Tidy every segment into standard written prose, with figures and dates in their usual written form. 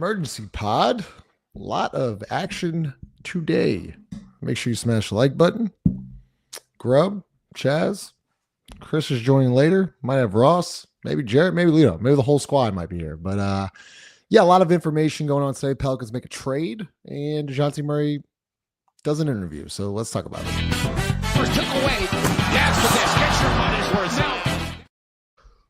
emergency pod. A lot of action today. Make sure you smash the like button. Grub, Chaz, Chris is joining later. Might have Ross, maybe Jarrett, maybe Leo, maybe the whole squad might be here. But yeah, a lot of information going on today. Pelicans make a trade, and Dejounte Murray does an interview. So let's talk about it. First took away. Yes, with this. Get your money's worth now.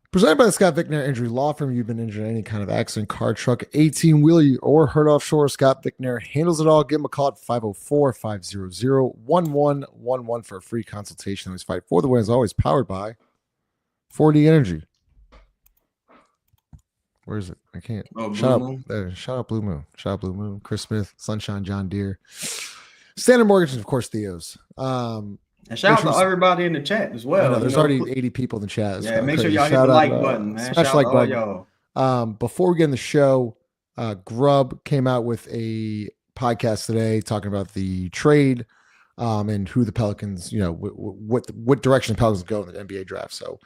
Presented by the Scott Vicknair Injury Law Firm. You've been injured in any kind of accident, car, truck, 18-wheeler, or hurt offshore. Scott Vicknair handles it all. Give him a call at 504-500-1111 for a free consultation. Always fight for the win. Is always powered by 4D Energy. Where is it? I can't. Oh, Shout out there. Shout out Blue Moon. Shout out Blue Moon. Chris Smith, Sunshine, John Deere, Standard Mortgage, and of course Theo's. And shout out to everybody in the chat as well. There's already 80 people in the chat. Yeah, make sure y'all hit the like button, man. Smash like button. Y'all. Before we get in the show, Grub came out with a podcast today talking about the trade and who the Pelicans, what direction the Pelicans go in the NBA draft. So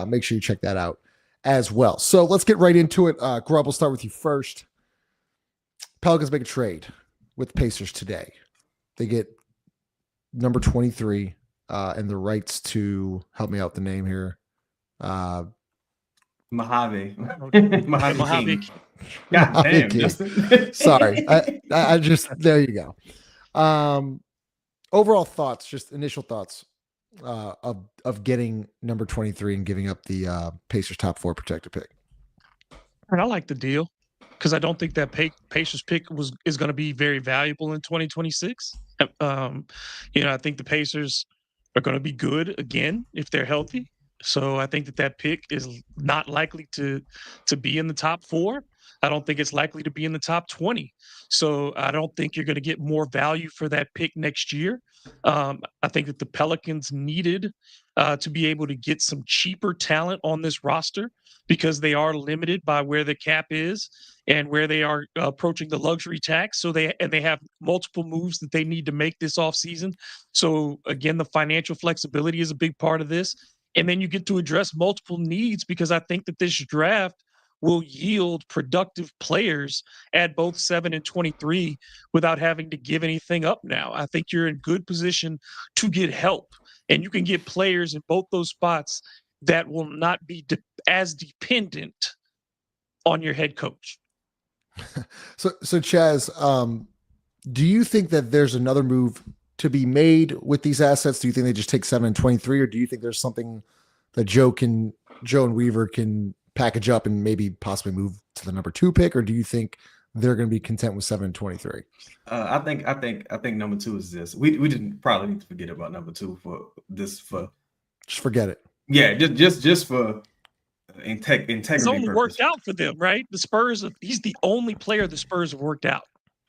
make sure you check that out as well. So let's get right into it. Grub, we'll start with you first. Pelicans make a trade with the Pacers today. They get number 23 and the rights to, help me out with the name here. Mojave. Mojave. God damn, Justin. Sorry. I just, there you go. Overall thoughts, just initial thoughts of getting number 23 and giving up the Pacers top 4 protected pick. And I like the deal because I don't think that Pacers pick is going to be very valuable in 2026. I think the Pacers are going to be good again if they're healthy. So I think that pick is not likely to be in the top 4. I don't think it's likely to be in the top 20. So I don't think you're going to get more value for that pick next year. I think that the Pelicans needed to be able to get some cheaper talent on this roster because they are limited by where the cap is and where they are approaching the luxury tax. So they have multiple moves that they need to make this offseason. So again, the financial flexibility is a big part of this. And then you get to address multiple needs because I think that this draft will yield productive players at both 7 and 23 without having to give anything up now. I think you're in good position to get help, and you can get players in both those spots that will not be as dependent on your head coach. So Chaz, do you think that there's another move to be made with these assets? Do you think they just take 7 and 23, or do you think there's something that Joe and Weaver can package up and maybe possibly move to the number 2 pick, or do you think they're going to be content with 7 and 23? I think number 2 is this. We didn't probably need to forget about number 2 for this. For just forget it. Yeah, just for integrity. It's only worked out for them, right? The Spurs. He's the only player the Spurs have worked out.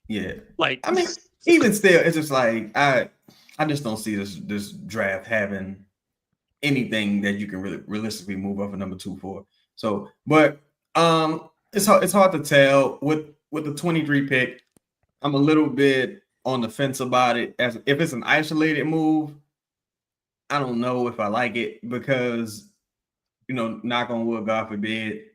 Yeah, like I mean, even still, it's just like I just don't see this draft having anything that you can really realistically move up a number 2 for. So, but it's hard to tell with the 23 pick. I'm a little bit on the fence about it. As if it's an isolated move, I don't know if I like it because, knock on wood, God forbid,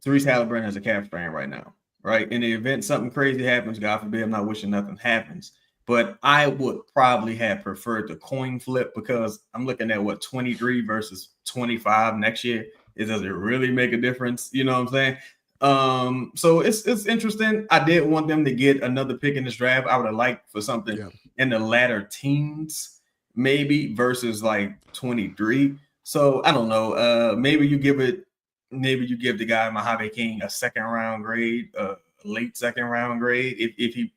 Therese Halliburton has a calf strain right now, right? In the event something crazy happens, God forbid, I'm not wishing nothing happens. But I would probably have preferred the coin flip because I'm looking at 23 versus 25 next year. Does it really make a difference? You know what I'm saying? So it's interesting. I did want them to get another pick in this draft. I would have liked for something in the latter teens, maybe versus like 23. So I don't know. Maybe you give the guy Mojave King a second round grade, late second round grade if he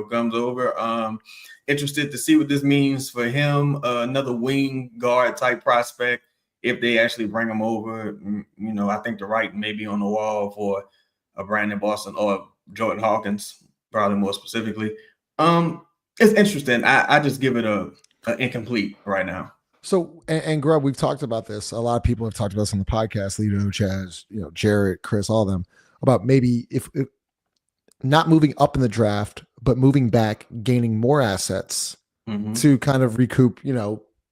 comes over. Interested to see what this means for him. Another wing guard type prospect. If they actually bring him over, I think the writing may be on the wall for a Brandon Boston or Jordan Hawkins, probably more specifically. It's interesting. I just give it a incomplete right now. So, and Grub, we've talked about this. A lot of people have talked about this on the podcast, Lido, Chaz, Jarrett, Chris, all of them, about maybe if not moving up in the draft, but moving back, gaining more assets to kind of recoup,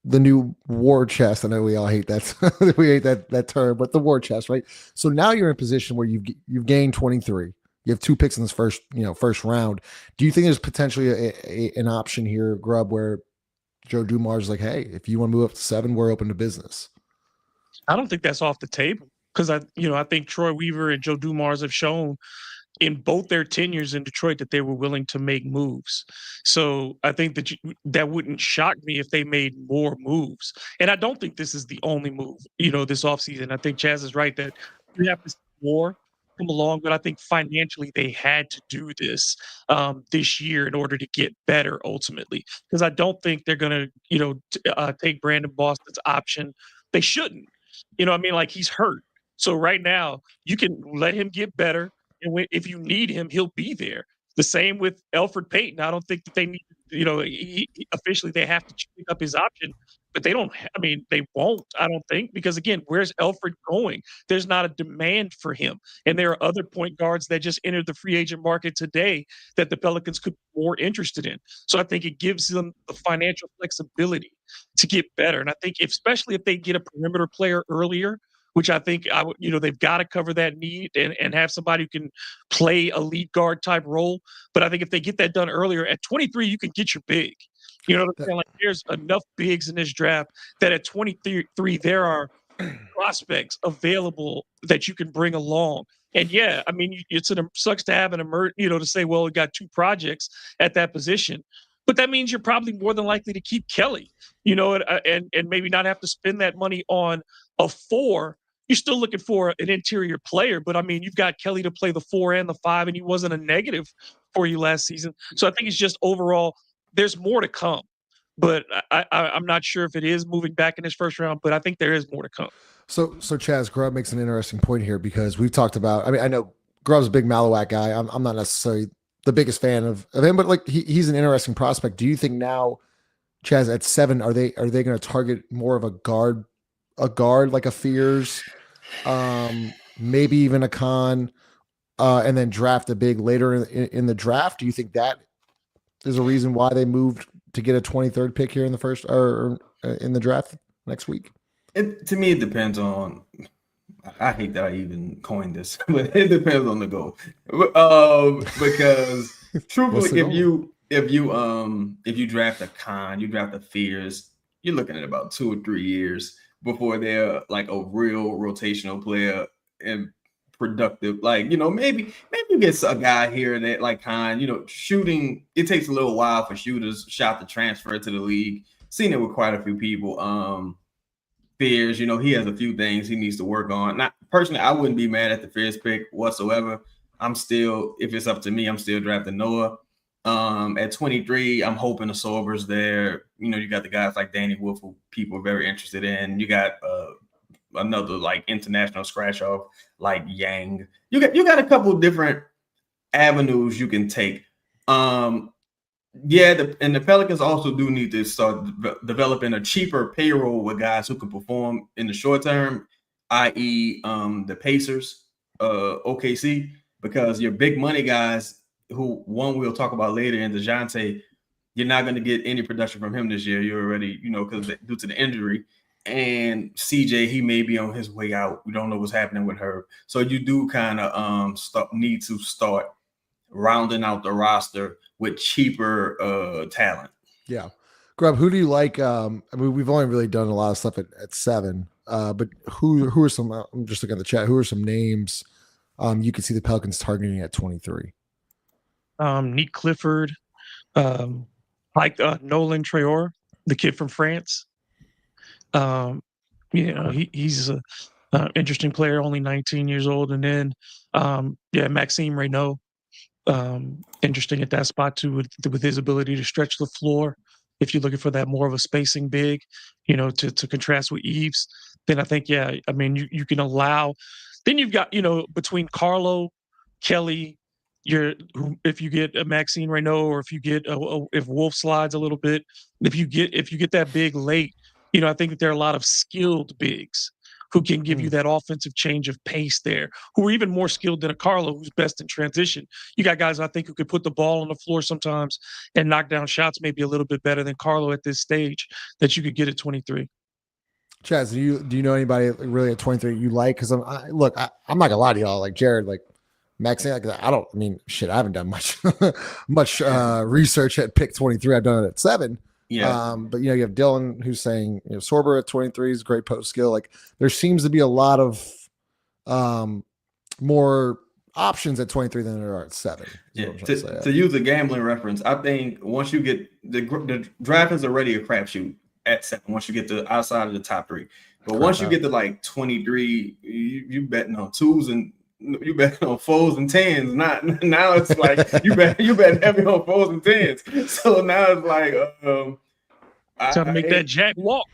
the new war chest. I know we all hate that. We hate that term, but the war chest, right? So now you're in a position where you've gained 23. You have 2 picks in this first round. Do you think there's potentially an option here, Grub, where Joe Dumars like, hey, if you want to move up to 7, we're open to business? I don't think that's off the table because I think Troy Weaver and Joe Dumars have shown in both their tenures in Detroit that they were willing to make moves. So I think that wouldn't shock me if they made more moves. And I don't think this is the only move, this offseason. I think Chaz is right that you have to see more come along, but I think financially they had to do this year in order to get better ultimately. Because I don't think they're going to, take Brandon Boston's option. They shouldn't. I mean, like he's hurt. So right now you can let him get better. And if you need him, he'll be there. The same with Elfrid Payton. I don't think that they need, officially they have to pick up his option, but they don't. I mean, they won't. I don't think because again, where's Elfrid going? There's not a demand for him, and there are other point guards that just entered the free agent market today that the Pelicans could be more interested in. So I think it gives them the financial flexibility to get better. And I think, especially if they get a perimeter player earlier, which I think they've got to cover that need and have somebody who can play a lead guard type role. But I think if they get that done earlier at 23, you can get your big. You know what I'm saying? Like there's enough bigs in this draft that at 23 there are prospects available that you can bring along. And yeah, I mean, it sucks to have to say, well, we got 2 projects at that position. But that means you're probably more than likely to keep Kelly, and maybe not have to spend that money on a 4. You're still looking for an interior player, but I mean, you've got Kelly to play the 4 and the 5, and he wasn't a negative for you last season. So I think it's just overall, there's more to come. But I'm not sure if it is moving back in this first round, but I think there is more to come. So Chaz, Grubb makes an interesting point here because we've talked about, I mean, I know Grubb's a big Malawak guy. I'm not necessarily the biggest fan of him, but like he's an interesting prospect. Do you think now, Chaz, at 7, are they going to target more of a guard like a Fears, maybe even a Khan, and then draft a big later in the draft? Do you think that is a reason why they moved to get a 23rd pick here in the first or in the draft next week? To me, it depends on. I hate that I even coined this, but it depends on the goal. Because truthfully, if you draft a Khan, you draft a Fears, you're looking at about 2 or 3 years before they're like a real rotational player and productive. Like, maybe you get a guy here that like Khan, shooting, it takes a little while for shooters shot to transfer to the league. Seen it with quite a few people. Fears, he has a few things he needs to work on. Not personally, I wouldn't be mad at the Fears pick whatsoever. If it's up to me, I'm still drafting Noah. At 23, I'm hoping the Sobers there. You got the guys like Danny Wolf, who people are very interested in. You got another like international scratch off like Yang. You got a couple of different avenues you can take. And the Pelicans also do need to start developing a cheaper payroll with guys who can perform in the short term, i.e. The Pacers, OKC, because your big money guys who one we'll talk about later in Dejounte, you're not going to get any production from him this year. You're already, because due to the injury. And CJ, he may be on his way out. We don't know what's happening with her. So you do kind of need to start rounding out the roster with cheaper talent. Yeah. Grubb, who do you like? I mean, we've only really done a lot of stuff at 7, but who are some, I'm just looking at the chat, who are some names you could see the Pelicans targeting at 23? Neat Clifford, Nolan Traore, the kid from France. He's a interesting player, only 19 years old. And then, Maxime Reynaud, interesting at that spot too, with his ability to stretch the floor. If you're looking for that more of a spacing big, to contrast with Eves, then I think, you can allow. Then you've got, between Carlo, Kelly, if you get a Maxime Reynaud, or if you get if Wolf slides a little bit, if you get that big late, I think that there are a lot of skilled bigs who can give you that offensive change of pace there, who are even more skilled than a Carlo, who's best in transition. You got guys, I think, who could put the ball on the floor sometimes and knock down shots maybe a little bit better than Carlo at this stage that you could get at 23. Chaz, do you know anybody really at 23 you like? Because I'm not gonna lie to y'all. Like Jared, like maxing out? 'Cause I haven't done much research at pick 23. I've done it at 7. Yeah. But you have Dylan who's saying Sorber at 23 is great post skill. Like there seems to be a lot of more options at 23 than there are at 7. Yeah. To use a gambling reference, I think once you get the draft is already a crapshoot at 7. Once you get to outside of the top 3, but once you get to like 23, you betting on 2s and you betting on 4s and 10s. Now it's like you bet heavy on 4s and 10s. So now it's like trying to make that jack walk.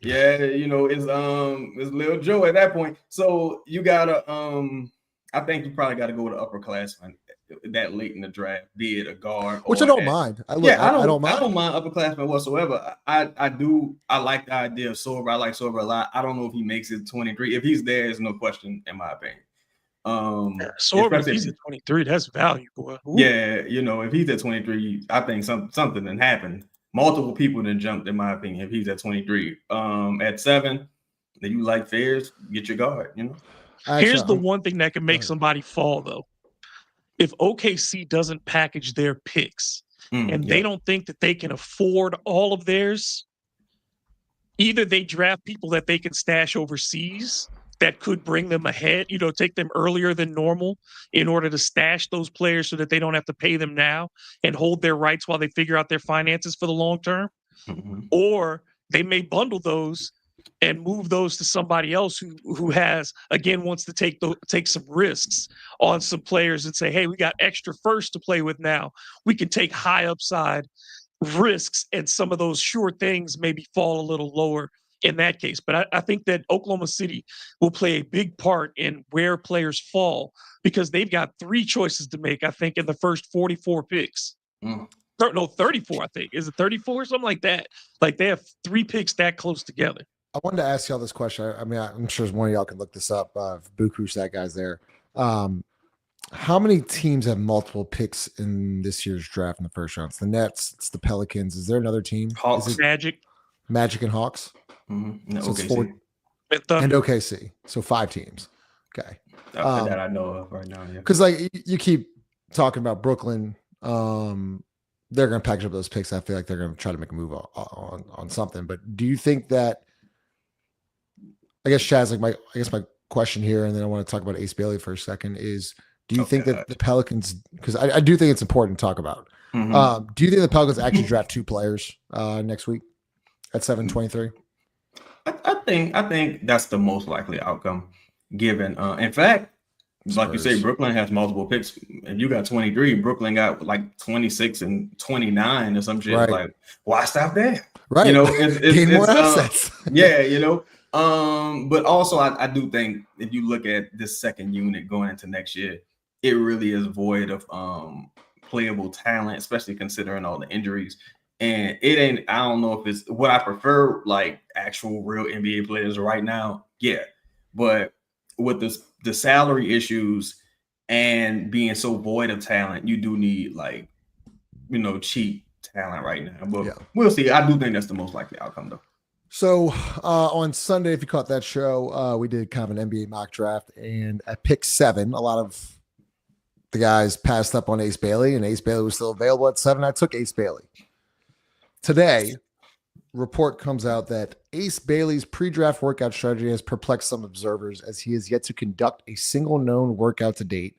Yeah, it's Lil Joe at that point. So you gotta I think you probably gotta go with an upperclassman that late in the draft, be it a guard, which I don't mind. I don't mind upperclassmen whatsoever. I like the idea of Sorber. I like Sorber a lot. I don't know if he makes it 23. If he's there, there's no question in my opinion. Sorber, if he's at 23, that's valuable. Ooh. Yeah, if he's at 23, I think something that happened. Multiple people then jumped, in my opinion, if he's at 23. At 7, then you like fares, get your guard, Actually, here's the one thing that can make somebody fall, though. If OKC doesn't package their picks and they don't think that they can afford all of theirs, either they draft people that they can stash overseas that could bring them ahead, take them earlier than normal in order to stash those players so that they don't have to pay them now and hold their rights while they figure out their finances for the long term. Or they may bundle those and move those to somebody else who wants to take some risks on some players and say, hey, we got extra first to play with now. We can take high upside risks, and some of those sure things maybe fall a little lower in that case. But I think that Oklahoma City will play a big part in where players fall because they've got 3 choices to make, I think, in the first 44 picks. No, 34, I think. Is it 34 or something like that? Like they have 3 picks that close together. I wanted to ask y'all this question. I'm sure one of y'all can look this up. Bukush, that guy's there. How many teams have multiple picks in this year's draft in the first round? It's the Nets. It's the Pelicans. Is there another team? Hawks. Magic and Hawks. No, so OKC. And OKC. So 5 teams. Okay. That I know of right now. Yeah. Because you keep talking about Brooklyn. They're going to package up those picks. I feel like they're going to try to make a move on something. But do you think that? I guess Chaz, my question here, and then I want to talk about Ace Bailey for a second. Is do you think that the Pelicans? Because I do think it's important to talk about. Do you think the Pelicans actually draft 2 players next week at 7:23? I think that's the most likely outcome. Given, in fact, like you say, Brooklyn has multiple picks. If you got 23, Brooklyn got like 26 and 29 or some shit. Right. Like, why stop there? Right. Gain more assets. But also I do think if you look at this second unit going into next year, it really is void of playable talent, especially considering all the injuries. And I don't know if it's what I prefer, like actual real NBA players right now. Yeah. But with the salary issues and being so void of talent, you do need cheap talent right now. But we'll see. I do think that's the most likely outcome though. So on Sunday, if you caught that show, we did kind of an NBA mock draft, and at pick 7, a lot of the guys passed up on Ace Bailey, and Ace Bailey was still available at 7. I took Ace Bailey. Today, report comes out that Ace Bailey's pre-draft workout strategy has perplexed some observers as he has yet to conduct a single known workout to date,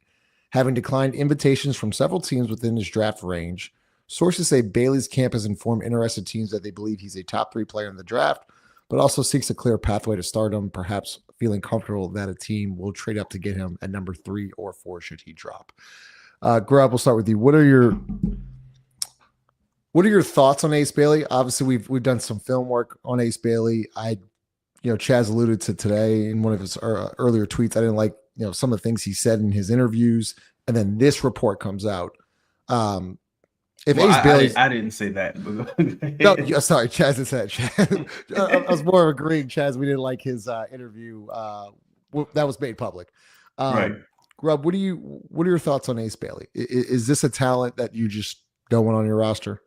having declined invitations from several teams within his draft range. Sources say Bailey's camp has informed interested teams that they believe he's a top 3 player in the draft, but also seeks a clear pathway to stardom, perhaps feeling comfortable that a team will trade up to get him at number 3 or 4 should he drop. Grub, we'll start with you. What are your thoughts on Ace Bailey? Obviously, we've done some film work on Ace Bailey. Chaz alluded to today in one of his earlier tweets. I didn't like some of the things he said in his interviews, and then this report comes out. Ace Bailey, I didn't say that. No, sorry, Chaz is that. I was more agreeing, Chaz. We didn't like his interview that was made public. Right. Grub, what are your thoughts on Ace Bailey? Is this a talent that you just don't want on your roster?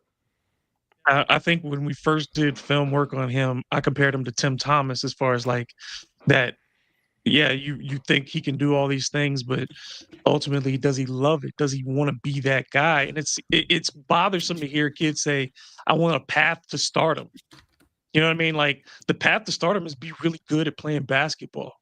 I think when we first did film work on him, I compared him to Tim Thomas as far as like that. yeah, you think he can do all these things, but ultimately, does he love it? Does he want to be that guy? And it's bothersome to hear kids say, "I want a path to stardom." You know what I mean? Like the path to stardom is be really good at playing basketball.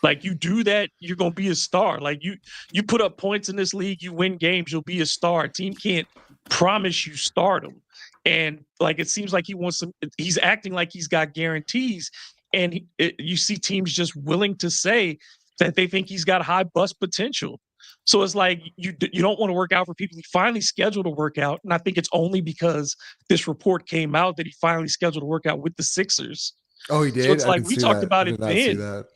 Like you do that, you're gonna be a star. Like you put up points in this league, you win games, you'll be a star. A team can't promise you stardom. And like it seems like he wants some. He's acting like he's got guarantees, and you see teams just willing to say that they think he's got high bust potential. So it's like you don't want to work out for people he finally scheduled to work out, and I think it's only because this report came out that he finally scheduled to work out with the Sixers. Oh, he So did. it's I like didn't we see talked that. I about it did not see then. that.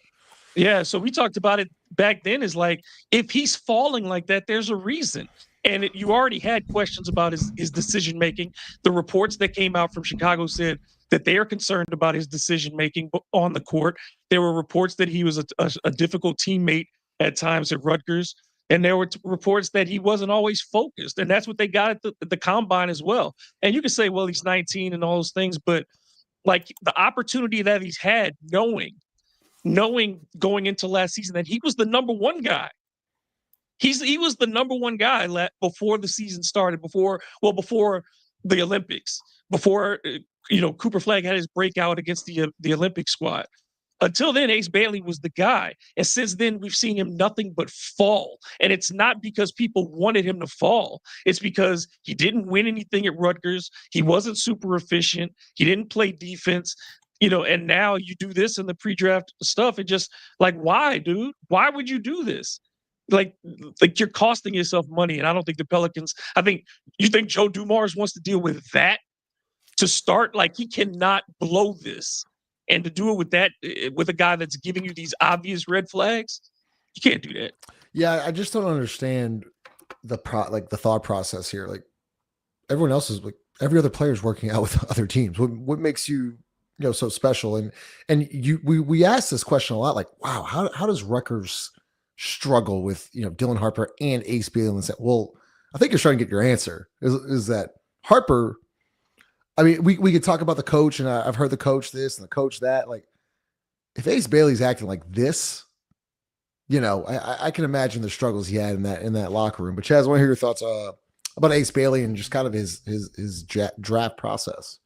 Yeah, so we talked about it back then. Is like if he's falling like that, there's a reason. And you already had questions about his decision making. The reports that came out from Chicago said that they are concerned about his decision making on the court. There were reports that he was a difficult teammate at times at Rutgers, and there were reports that he wasn't always focused. And that's what they got at the combine as well. And you can say, well, he's 19 and all those things, but like the opportunity that he's had, knowing going into last season that he was the number one guy. He was the number one guy before the season started, before the Olympics, before Cooper Flag had his breakout against the Olympic squad. Until then, Ace Bailey was the guy. And since then, we've seen him nothing but fall. And it's not because people wanted him to fall. It's because he didn't win anything at Rutgers. He wasn't super efficient. He didn't play defense. And now you do this in the pre-draft stuff. And just like, why, dude? Why would you do this? Like you're costing yourself money. And I don't think the Pelicans, you think Joe Dumars wants to deal with that to start? Like he cannot blow this. And to do it with a guy that's giving you these obvious red flags, you can't do that. Yeah, I just don't understand the thought process here. Like everyone else is like every other player is working out with other teams. What makes you so special? And we asked this question a lot. Like, wow, how does Rutgers struggle with Dylan Harper and Ace Bailey? And said, well, I think you're starting to get your answer. Is that Harper? I mean, we could talk about the coach, and I've heard the coach this and the coach that. Like, if Ace Bailey's acting like this, I can imagine the struggles he had in that locker room. But Chaz, I want to hear your thoughts about Ace Bailey and just kind of his draft process.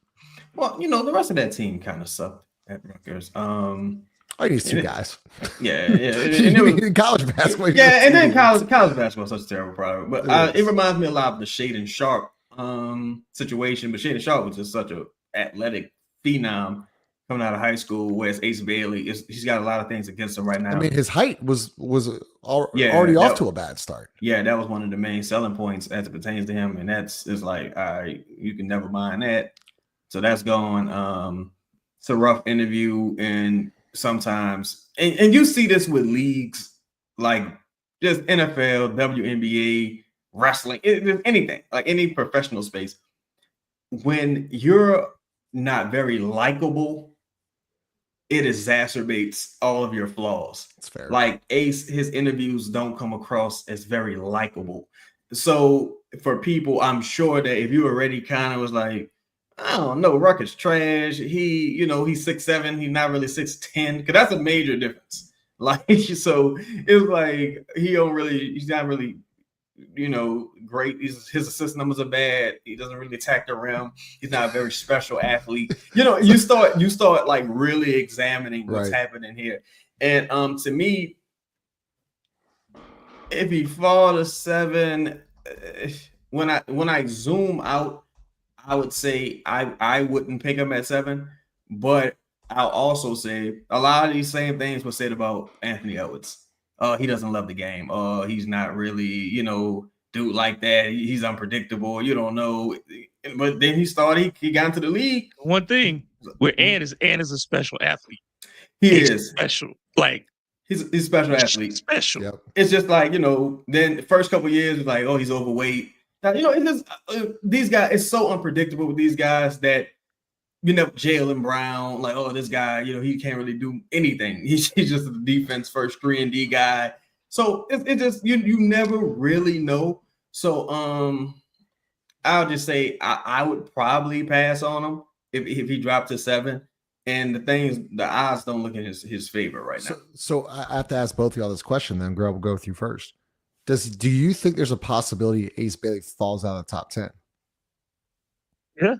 Well, the rest of that team kind of sucked at Rutgers. I need two guys. Yeah. And it was, in college basketball. Yeah, and then college basketball is such a terrible product. But it reminds me a lot of the Shaedon Sharpe situation. But Shaedon Sharpe was just such an athletic phenom coming out of high school, whereas Ace Bailey he's got a lot of things against him right now. I mean, his height was already off to a bad start. Yeah, that was one of the main selling points as it pertains to him, and it's like, all right, you can never mind that. So that's going. It's a rough interview, and sometimes, and you see this with leagues like just NFL, WNBA, wrestling, anything, like any professional space. When you're not very likable, it exacerbates all of your flaws. That's fair. Like Ace, his interviews don't come across as very likable. So for people, I'm sure that if you already kind of was like, I don't know, Rutgers trash. He's 6'7", he's not really 6'10", because that's a major difference. Like, so it's like he's not really great. His assist numbers are bad. He doesn't really attack the rim. He's not a very special athlete. You start like really examining what's happening here. And to me, if he fall to 7, when I zoom out, I would say I wouldn't pick him at 7, but I'll also say a lot of these same things were said about Anthony Edwards. He doesn't love the game. He's not really, dude like that. He's unpredictable. You don't know. But then he got into the league. One thing where Ann is a special athlete. He's special. Like he's a special athlete. Special. Yep. It's just like, then the first couple of years, it's like, oh, he's overweight. Now, it's just these guys, it's so unpredictable with these guys that, Jaylen Brown, like, oh, this guy, he can't really do anything. He's just a defense first 3-and-D guy. So it just, you never really know. So I'll just say I would probably pass on him if he dropped to 7. And the odds don't look in his favor right now. So I have to ask both of y'all this question. Then Grub will go with you first. Do you think there's a possibility Ace Bailey falls out of the top 10? Yeah.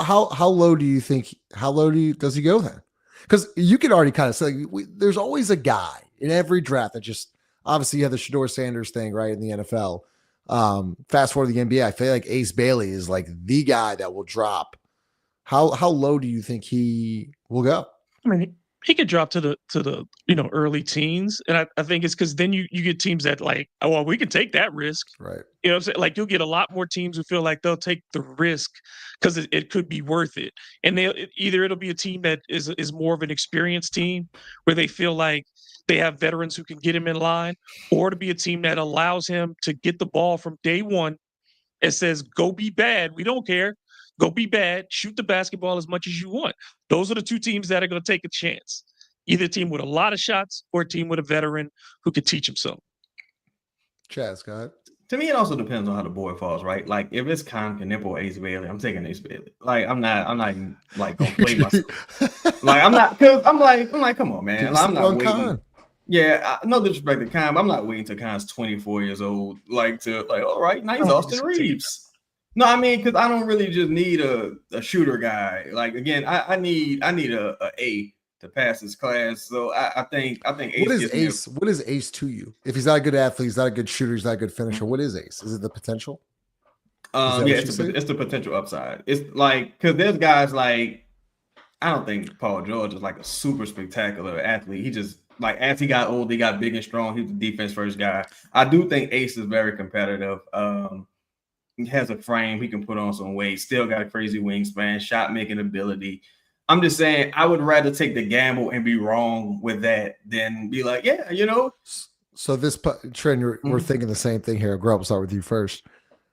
How low do you think? Does he go then? Because you can already kind of say there's always a guy in every draft that just obviously you have the Shedeur Sanders thing right in the NFL. Fast forward to the NBA, I feel like Ace Bailey is like the guy that will drop. How low do you think he will go? I mean, he could drop to the early teens, and I think it's because then you get teams that like, oh well, we can take that risk, right? You know what I'm saying? Like you'll get a lot more teams who feel like they'll take the risk because it could be worth it, and it'll be a team that is more of an experienced team where they feel like they have veterans who can get him in line, or to be a team that allows him to get the ball from day one and says, "Go be bad, we don't care." Go be bad, shoot the basketball as much as you want. Those are the two teams that are going to take a chance. Either a team with a lot of shots or a team with a veteran who can teach himself. Chaz, go ahead. To me, it also depends on how the board falls, right? Like if it's Con Knipp or Ace Bailey, I'm taking Ace Bailey. Like I'm not even like gonna play myself. Like I'm not, because I'm like, come on, man. Like, I'm not waiting. Con. Yeah, no disrespect to Con, but I'm not waiting till Con's 24 years old, all right, nice Austin Reeves. No, I mean, because I don't really just need a shooter guy. Like again, I need a A to pass his class. So I think Ace. What is Ace to you? If he's not a good athlete, he's not a good shooter, he's not a good finisher. What is Ace? Is it the potential? It's the potential upside. It's like because there's guys like I don't think Paul George is like a super spectacular athlete. He just like as he got old, he got big and strong. He was a defense first guy. I do think Ace is very competitive. He has a frame, he can put on some weight, still got a crazy wingspan, shot making ability. I'm just saying, I would rather take the gamble and be wrong with that than be like, yeah, you know. So this trend, we're thinking the same thing here. Grub, we'll start with you first.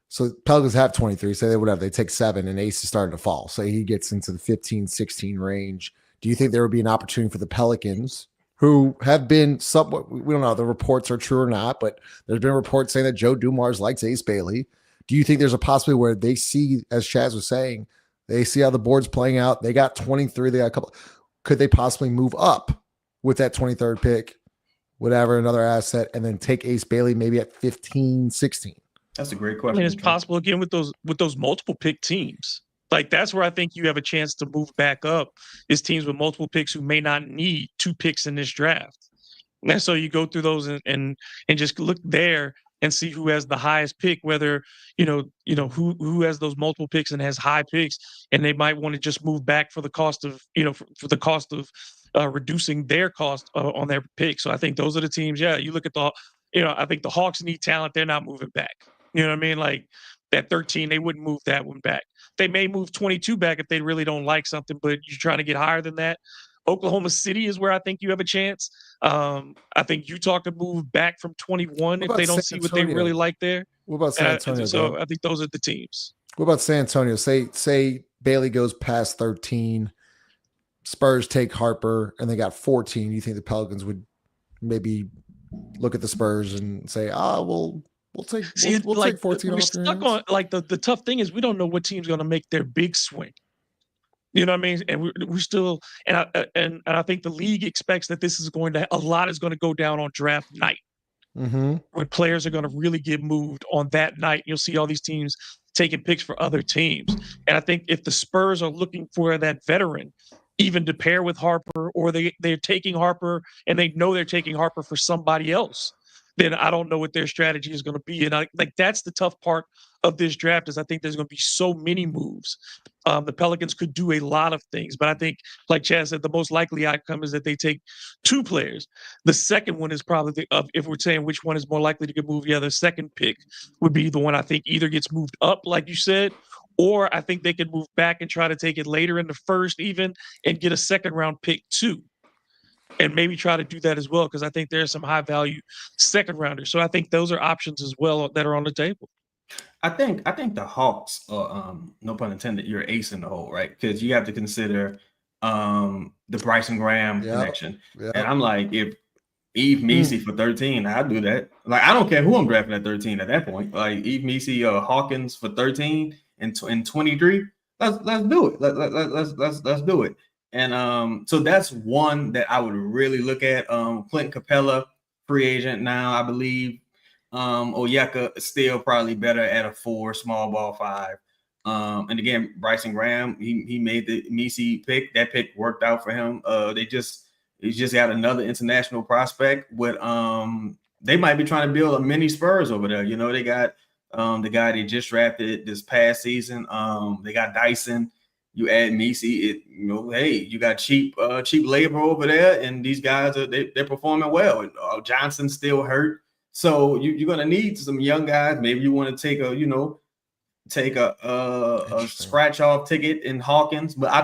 So Pelicans have 23, say they take 7, and Ace is starting to fall. So he gets into the 15, 16 range. Do you think there would be an opportunity for the Pelicans, who have been somewhat, we don't know if the reports are true or not, but there's been reports saying that Joe Dumars likes Ace Bailey. Do you think there's a possibility where they see, as Chaz was saying, they see how the board's playing out? They got 23. They got a couple. Could they possibly move up with that 23rd pick, whatever, another asset, and then take Ace Bailey maybe at 15, 16? That's a great question. I mean, it's possible again with those multiple pick teams. Like that's where I think you have a chance to move back up is teams with multiple picks who may not need 2 picks in this draft. And so you go through those and just look there and see who has the highest pick, whether, who has those multiple picks and has high picks, and they might want to just move back for the cost of, for the cost of reducing their cost on their pick. So I think those are the teams. Yeah. You look at I think the Hawks need talent. They're not moving back. You know what I mean? Like that 13, they wouldn't move that one back. They may move 22 back if they really don't like something, but you're trying to get higher than that. Oklahoma City is where I think you have a chance. I think Utah could move back from 21 if they don't see what they really like there. What about San Antonio? So I think those are the teams. What about San Antonio? Say Bailey goes past 13, Spurs take Harper, and they got 14. You think the Pelicans would maybe look at the Spurs and say, we'll take 14 we're off stuck on like the tough thing is we don't know what team's going to make their big swing. You know what I mean? And we still, and I think the league expects that a lot is going to go down on draft night, when players are going to really get moved on that night. You'll see all these teams taking picks for other teams. And I think if the Spurs are looking for that veteran, even to pair with Harper, or they're taking Harper and they know they're taking Harper for somebody else, then I don't know what their strategy is going to be. And that's the tough part of this draft is I think there's going to be so many moves. The Pelicans could do a lot of things, but I think, like Chaz said, the most likely outcome is that they take 2 players. The second one is probably, if we're saying which one is more likely to get moved, the second pick would be the one I think either gets moved up, like you said, or I think they could move back and try to take it later in the first even and get a second round pick too. And maybe try to do that as well, because I think there's some high value second rounders. So I think those are options as well that are on the table. I think the Hawks are, no pun intended, you're ace in the hole, right? Because you have to consider the Bryson Graham connection. Yep. And I'm like, if Eve Messi for 13, I'd do that. Like, I don't care who I'm drafting at 13 at that point. Like Eve Messi or Hawkins for 13 and 23. let's do it. Let's do it. And so that's one that I would really look at. Clint Capella, free agent now, I believe. Oyeka is still probably better at a 4, small ball 5. And again, Bryson Graham, he made the Messi pick. That pick worked out for him. He just got another international prospect with they might be trying to build a mini Spurs over there. You know, they got the guy they just drafted this past season. They got Dyson. You add Messi, hey, you got cheap labor over there, and these guys they're performing well. And, Johnson's still hurt, so you're gonna need some young guys. Maybe you want to take a scratch off ticket in Hawkins, but I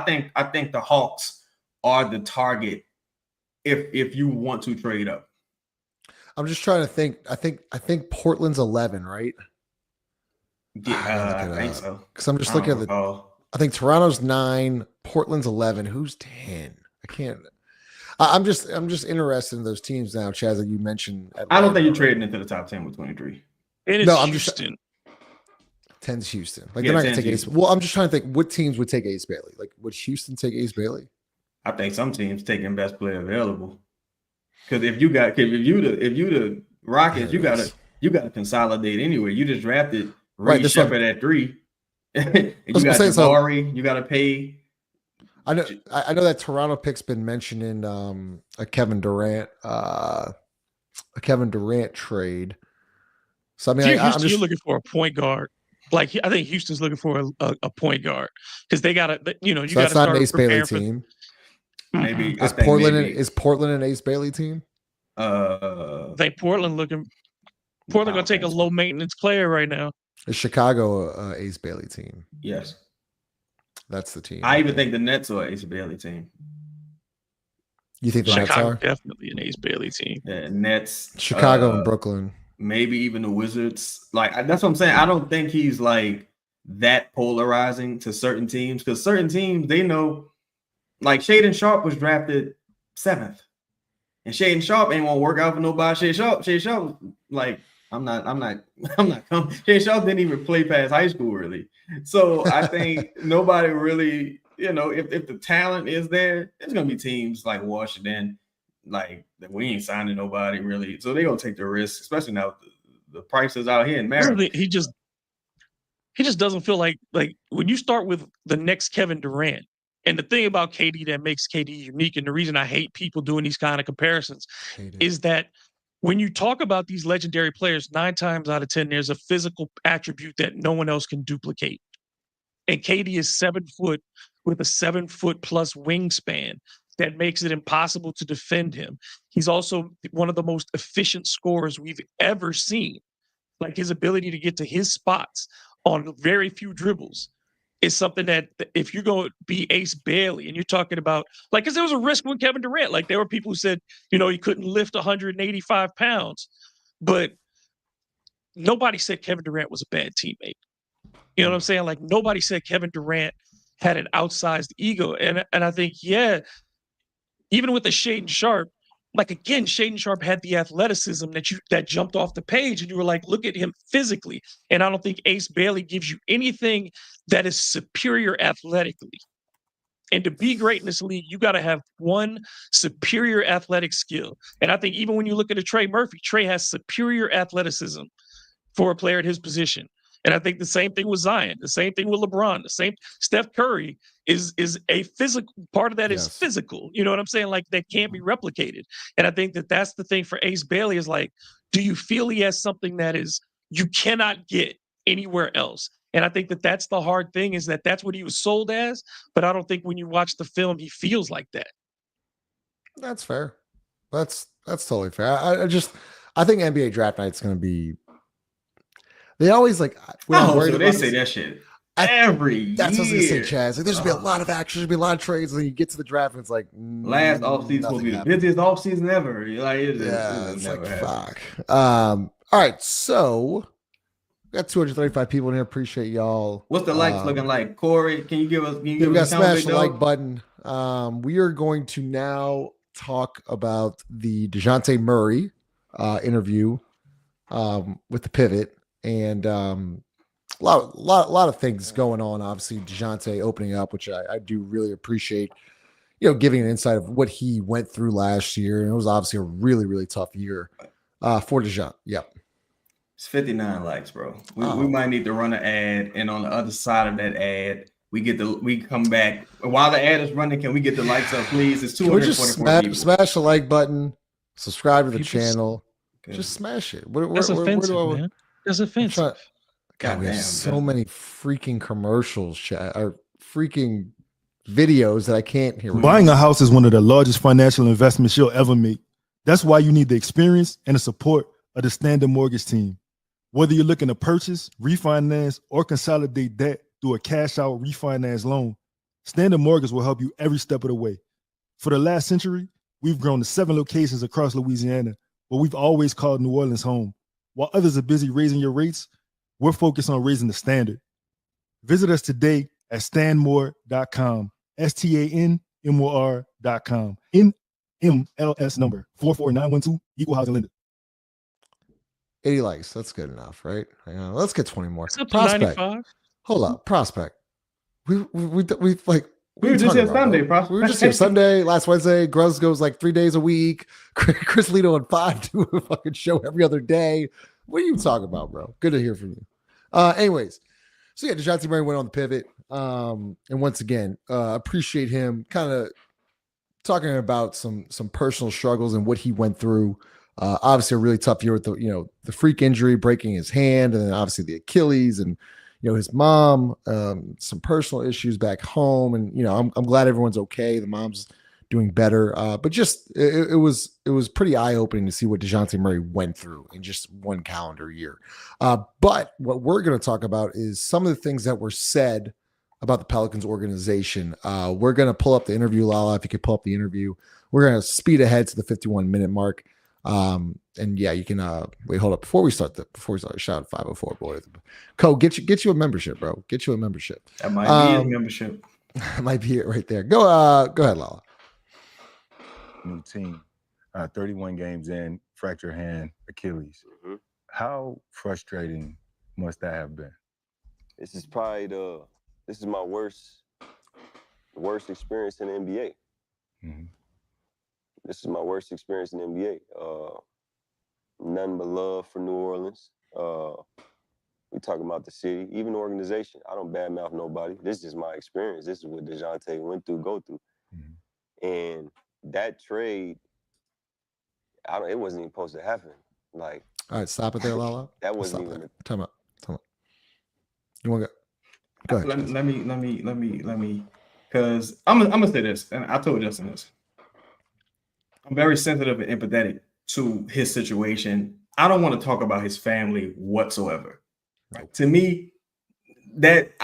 think the Hawks are the target if you want to trade up. I'm just trying to think. I think Portland's 11, right? Yeah, I think so. Because I'm just looking at I think Toronto's 9, Portland's 11. Who's 10? I can't. I'm just interested in those teams now, Chaz, that you mentioned. I don't think you're trading into the top 10 with 23. It is Houston. 10's Houston. Like, they're not going to take Ace. Well, I'm just trying to think what teams would take Ace Bailey. Like, would Houston take Ace Bailey? I think some teams taking best player available. Because if you the Rockets, you gotta consolidate anyway. You just drafted Reed Shepard at 3. You got Jabari, you gotta pay. I know that Toronto pick's been mentioned in a Kevin Durant trade. So I mean, you're looking for a point guard. Like, I think Houston's looking for a point guard because they got to, you got to start an Ace Bailey team. Maybe is Portland an Ace Bailey team? I think Portland gonna take a low maintenance player right now. Is Chicago Ace Bailey team? Yes, that's the team. I even think the Nets are Ace Bailey team. You think the Chicago Nets are definitely an Ace Bailey team? Yeah, Nets, Chicago, and Brooklyn. Maybe even the Wizards. Like, that's what I'm saying. I don't think he's like that polarizing to certain teams because certain teams they know. Like Shaedon Sharpe was drafted 7th, and Shaedon Sharpe ain't want to work out for nobody. Shaedon Sharpe, like I'm not. Shaedon Sharpe didn't even play past high school really. So I think nobody really, if the talent is there, there's gonna be teams like Washington, like that we ain't signing nobody really. So they gonna take the risk, especially now the prices out here in Maryland. He just doesn't feel like when you start with the next Kevin Durant. And the thing about KD that makes KD unique, and the reason I hate people doing these kind of comparisons, is that when you talk about these legendary players, 9 times out of 10, there's a physical attribute that no one else can duplicate. And KD is 7 foot with a 7 foot plus wingspan that makes it impossible to defend him. He's also one of the most efficient scorers we've ever seen. Like, his ability to get to his spots on very few dribbles is something that if you're going to be Ace Bailey and you're talking about, like, because there was a risk with Kevin Durant. Like, there were people who said, he couldn't lift 185 pounds, but nobody said Kevin Durant was a bad teammate. You know what I'm saying? Like, nobody said Kevin Durant had an outsized ego. And I think, even with the Shaedon Sharpe, like, again, Shaedon Sharpe had the athleticism that jumped off the page, and you were like, look at him physically. And I don't think Ace Bailey gives you anything that is superior athletically. And to be great in this league, you got to have one superior athletic skill. And I think even when you look at a Trey Murphy, Trey has superior athleticism for a player at his position. And I think the same thing with Zion, the same thing with LeBron, the same Steph Curry is a physical part of that is physical. You know what I'm saying? Like, that can't be replicated. And I think that's the thing for Ace Bailey is like, do you feel he has something that is you cannot get anywhere else? And I think that's the hard thing is that's what he was sold as. But I don't think when you watch the film, he feels like that. That's fair. That's totally fair. I think NBA draft night's going to be. They always like. They say that shit every year. That's what I was going to say, Chaz. Like, there's going to be a lot of action. There's going to be a lot of trades. And then you get to the draft and it's like. Last offseason will be the busiest offseason ever. Like, it's like, fuck. All right. So. We got 235 people in here. Appreciate y'all. What's the likes looking like? Corey, can you give us we got smash the like button. We are going to now talk about the Dejounte Murray interview with the Pivot. And lot of things going on. Obviously, Dejounte opening up, which I do really appreciate. You know, giving an insight of what he went through last year, and it was obviously a really, really tough year for Dejounte. Yep. It's 59 likes, bro. We Oh. might need to run an ad, and on the other side of that ad, we come back while the ad is running. Can we get the likes up, please? It's Can we just 244 people. smash the like button, subscribe to the People channel, Good. just smash it. That's offensive, man. That's offensive. God, we have Goddamn, so Justin. many freaking commercials, chat, or freaking videos that I can't hear. Buying a house is one of the largest financial investments you'll ever make. That's why you need the experience and the support of the Standard Mortgage team. Whether you're looking to purchase, refinance, or consolidate debt through a cash-out refinance loan, Standard Mortgage will help you every step of the way. For the last century, we've grown to 7 locations across Louisiana, but we've always called New Orleans home. While others are busy raising your rates, we're focused on raising the standard. Visit us today at stanmore.com, STANMOR.com, NMLS number 44912, equal housing lender. 80 likes. That's good enough, right? Let's get 20 more. It's up to Prospect. 95. Hold up. Prospect. We like We were just here Sunday, bro. Prospect. We were just here Sunday, last Wednesday. Gruz goes like 3 days a week. Chris Lito and 5 do a fucking show every other day. What are you talking about, bro? Good to hear from you. Anyways, so yeah, Dejounte Murray went on the pivot. And once again, appreciate him kind of talking about some personal struggles and what he went through. Obviously a really tough year with the freak injury, breaking his hand, and then obviously the Achilles, and his mom, some personal issues back home, and I'm glad everyone's okay. The mom's doing better, but just it was pretty eye opening to see what Dejounte Murray went through in just one calendar year. But what we're going to talk about is some of the things that were said about the Pelicans organization. We're going to pull up the interview, Lala. If you could pull up the interview, we're going to speed ahead to the 51-minute mark. And yeah, you can wait, hold up before we start, shout out 504 boy. Co, get you a membership, bro. Get you a membership. That might be his membership. Might be it right there. Go ahead, Lala. New team, 31 games in, fractured hand, Achilles. Mm-hmm. How frustrating must that have been? This is probably my worst experience in the NBA. Mm-hmm. This is my worst experience in the NBA. Nothing but love for New Orleans. We talking about the city, even the organization. I don't badmouth nobody. This is my experience. This is what Dejounte go through. Mm-hmm. And that trade, it wasn't even supposed to happen. Like, all right, stop it there, Lala. That wasn't even. Time out. You want to go ahead? Let me, because I'm gonna say this, and I told Justin this. I'm very sensitive and empathetic to his situation. I don't want to talk about his family whatsoever. Right? To me, that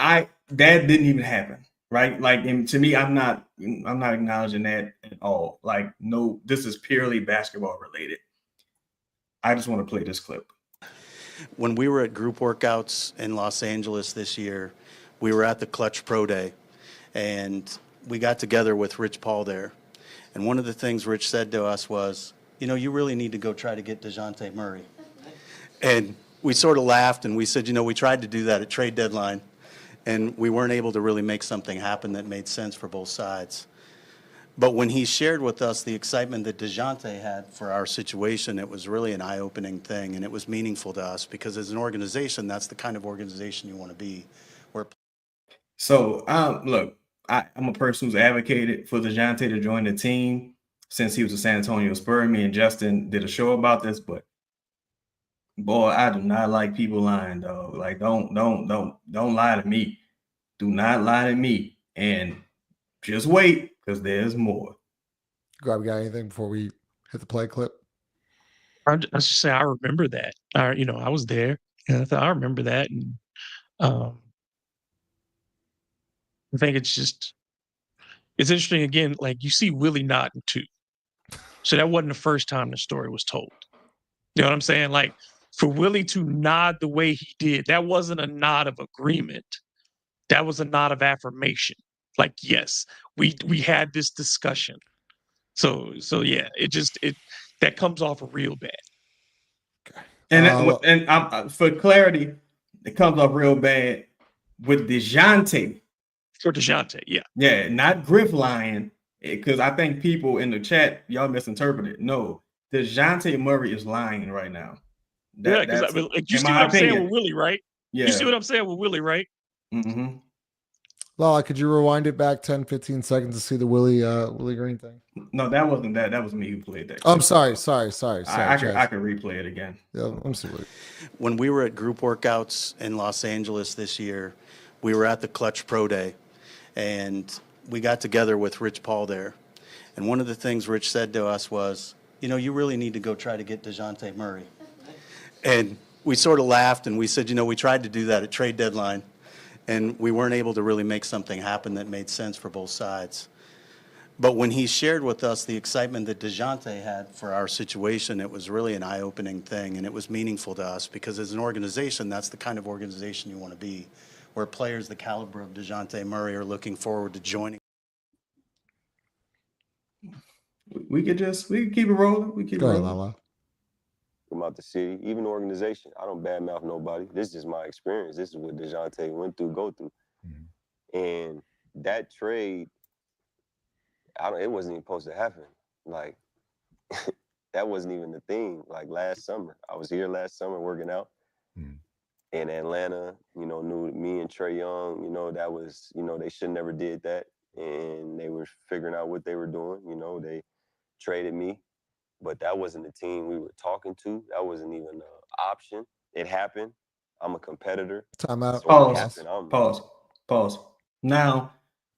didn't even happen. Right? Like, and to me, I'm not acknowledging that at all. Like, no, this is purely basketball related. I just want to play this clip. When we were at group workouts in Los Angeles this year, we were at the Clutch Pro Day, and we got together with Rich Paul there. And one of the things Rich said to us was, you really need to go try to get Dejounte Murray. And we sort of laughed, and we said, we tried to do that at trade deadline, and we weren't able to really make something happen that made sense for both sides. But when he shared with us the excitement that Dejounte had for our situation, it was really an eye-opening thing, and it was meaningful to us because as an organization, that's the kind of organization you want to be. So, look, I'm a person who's advocated for Dejounte to join the team since he was a San Antonio Spur. Me and Justin did a show about this, but boy, I do not like people lying, dog. Like, don't lie to me. Do not lie to me. And just wait, because there's more. Grab, got anything before we hit the play clip? I just say I remember that. I was there, and I remember that, and I think it's interesting again. Like, you see Willie nodding too, so that wasn't the first time the story was told. You know what I'm saying? Like, for Willie to nod the way he did, that wasn't a nod of agreement. That was a nod of affirmation. Like, yes, we had this discussion. So yeah, that comes off real bad. And for clarity, it comes off real bad with Dejounte. For Dejounte, yeah. Yeah, not Griff lying, because I think people in the chat, y'all misinterpreted. No, Dejounte Murray is lying right now. Yeah, because That's you in see what my I'm saying opinion. with Willie, right? You see Yeah. what I'm saying with Willie, right? Mm-hmm. Lala, could you rewind it back 10, 15 seconds to see the Willie Green thing? No, that wasn't that. That was me who played that. Oh, I'm clip. sorry. I could Chaz. replay it again. Yeah, let me see what. When we were at group workouts in Los Angeles this year, we were at the Clutch Pro Day, and we got together with Rich Paul there. And one of the things Rich said to us was, you know, you really need to go try to get Dejounte Murray. And we sort of laughed and we said, you know, we tried to do that at trade deadline, and we weren't able to really make something happen that made sense for both sides. But when he shared with us the excitement that Dejounte had for our situation, it was really an eye-opening thing, and it was meaningful to us because as an organization, that's the kind of organization you want to be, where players the caliber of Dejounte Murray are looking forward to joining. We could keep it rolling. We keep Go it ahead, rolling. Lala. About the city, even the organization. I don't badmouth nobody. This is just my experience. This is what Dejounte went through, go through. And that trade, it wasn't even supposed to happen. Like, that wasn't even the thing. Like last summer, I was here last summer working out in Atlanta, you know, knew me and Trae Young, you know, that was, you know, they should never did that. And they were figuring out what they were doing. You know, they traded me. But that wasn't the team we were talking to. That wasn't even an option. It happened. I'm a competitor. Time out. So it happened. Pause. Now,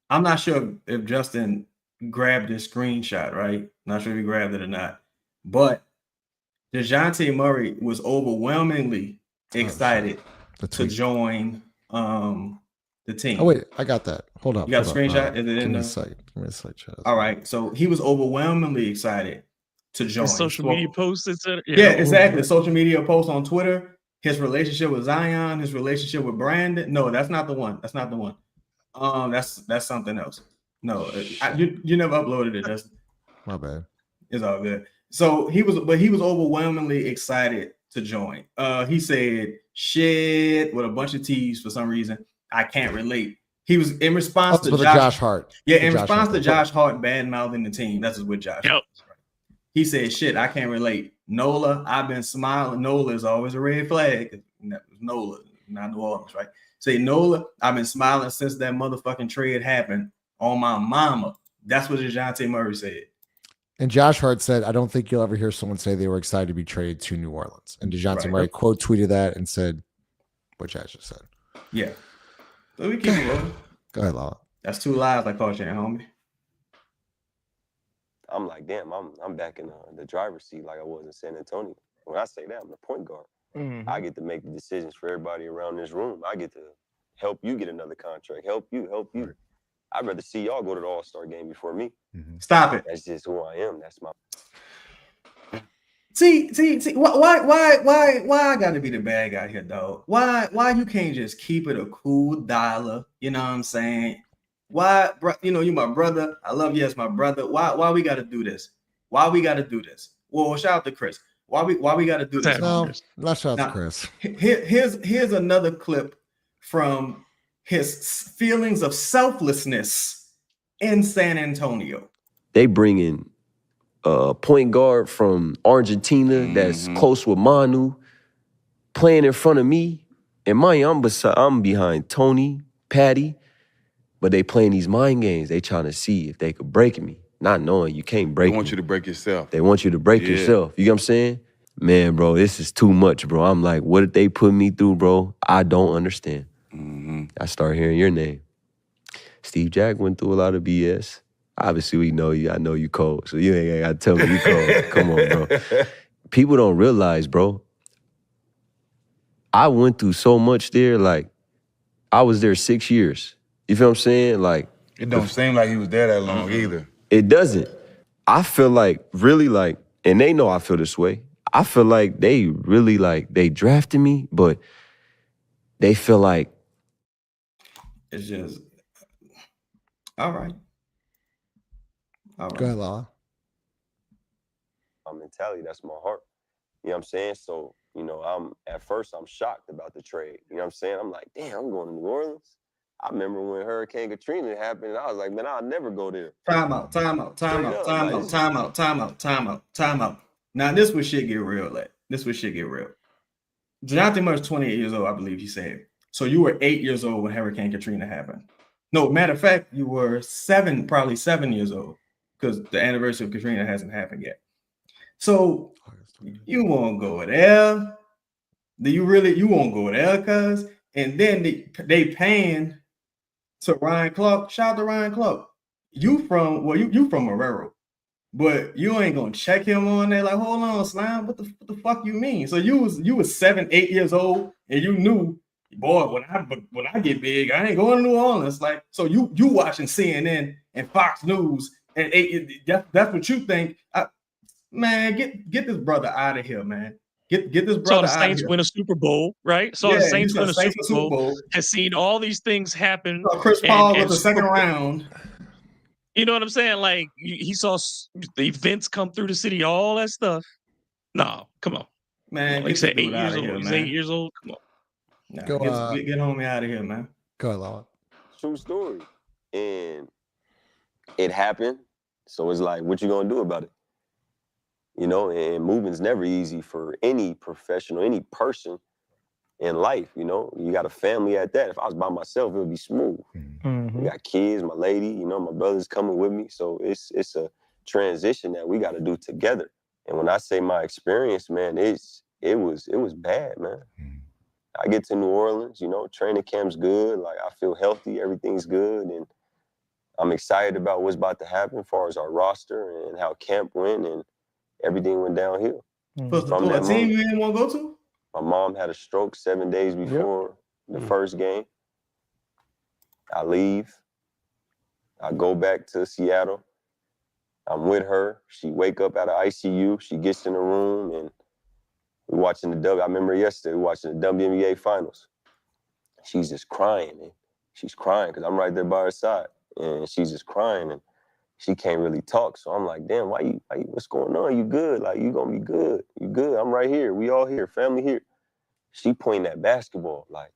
I'm not sure if Justin grabbed this screenshot, right? Not sure if he grabbed it or not. But Dejounte Murray was overwhelmingly excited to join the team. Oh, wait. I got that. Hold up. You got a screenshot? Is it in there? Give me a sec, Chaz. All right. So he was overwhelmingly excited to join. His social media posts, etc. Yeah, exactly. Social media posts on Twitter, his relationship with Zion, his relationship with Brandon. No, that's not the one. That's not the one. That's something else. No, you never uploaded it. That's my bad. It's all good. So he was overwhelmingly excited to join. He said shit with a bunch of T's for some reason. I can't relate. He was in response to Josh Hart. Yeah, in response to Josh Hart bad mouthing the team. That's with Josh. Yep. He said, shit, I can't relate. Nola, I've been smiling. Nola is always a red flag. Nola, not New Orleans, right? Say, Nola, I've been smiling since that motherfucking trade happened on my mama. That's what Dejounte Murray said. And Josh Hart said, I don't think you'll ever hear someone say they were excited to be traded to New Orleans. And Dejounte Murray quote tweeted that and said what Chaz just said. Yeah. So we keep it rolling. Go ahead, Lala. That's 2 lives I caught you, homie. I'm like, damn, I'm back in the driver's seat like I was in San Antonio. When I say that, I'm the point guard. I get to make the decisions for everybody around this room. I get to help you get another contract. Help you. Right. I'd rather see y'all go to the All-Star game before me. Stop it. That's just who I am. That's my. See. Why I gotta be the bad guy here, dog? Why you can't just keep it a cool dollar? You know what I'm saying? Why, bro? You know, you my brother. I love you as my brother. Why we got to do this? Why we got to do this? Well, shout out to Chris. Why we got to do this? No, not shout out to Chris. Here's another clip from his feelings of selflessness in San Antonio. They bring in a point guard from Argentina that's close with Manu, playing in front of me. And I'm behind Tony, Patty. But they playing these mind games. They trying to see if they could break me, not knowing you can't break me. They want you to break yourself. They want you to break yourself. You know what I'm saying? Man, bro, this is too much, bro. I'm like, what did they put me through, bro? I don't understand. I start hearing your name. Steve Jack went through a lot of BS. Obviously, we know you. I know you cold, so you ain't got to tell me you cold. Come on, bro. People don't realize, bro, I went through so much there. Like, I was there 6 years. You feel what I'm saying? Like, it don't seem like he was there that long either. It doesn't. I feel like, really like, and they know I feel this way. I feel like they really like, they drafted me, but they feel like. It's just, all right. Go ahead, Lala. My mentality, that's my heart. You know what I'm saying? So You know, at first I'm shocked about the trade. You know what I'm saying? I'm like, damn, I'm going to New Orleans. I remember when Hurricane Katrina happened, and I was like, man, I'll never go there. Time out. Now, this where shit get real at. Dejounte Murray's 28 years old, I believe he said. So you were 8 years old when Hurricane Katrina happened. No, matter of fact, you were probably 7 years old, because the anniversary of Katrina hasn't happened yet. So you won't go there. You won't go there, cuz? And then they paying to Ryan Clark. Shout out to Ryan Clark. You from Marrero, but you ain't gonna check him on there. Like, hold on, Slime. What the fuck you mean? So you was 7, 8 years old, and you knew, boy, when I get big, I ain't going to New Orleans. Like, so you watching CNN and Fox News, and that's what you think. Man, get this brother out of here, man. Get this brother out of here. Saw the Saints win a Super Bowl, right? The Saints win a Super Bowl. Has seen all these things happen. Chris Paul was the second round. You know what I'm saying? Like, he saw the events come through the city, all that stuff. No, come on, man. Like I said, 8 years old. He's 8 years old. Come on. Nah, get homie out of here, man. Go ahead, Law. True story. And it happened. So it's like, what you gonna do about it? You know, and moving's never easy for any professional, any person in life. You know, you got a family at that. If I was by myself, it would be smooth. Mm-hmm. We got kids, my lady, you know, my brother's coming with me. So it's a transition that we got to do together. And when I say my experience, man, it was bad, man. I get to New Orleans, you know, training camp's good. Like, I feel healthy, everything's good, and I'm excited about what's about to happen as far as our roster and how camp went, and everything went downhill. From that team you didn't want to go to? My mom had a stroke 7 days before the first game. I leave. I go back to Seattle. I'm with her. She wake up out of ICU. She gets in the room, and we're watching I remember yesterday, we're watching the WNBA finals. She's just crying, man. She's crying because I'm right there by her side, and she's just crying, and she can't really talk. So I'm like, damn, why you what's going on? You good? Like, you gonna be good. You good. I'm right here. We all here. Family here. She pointing at basketball, like,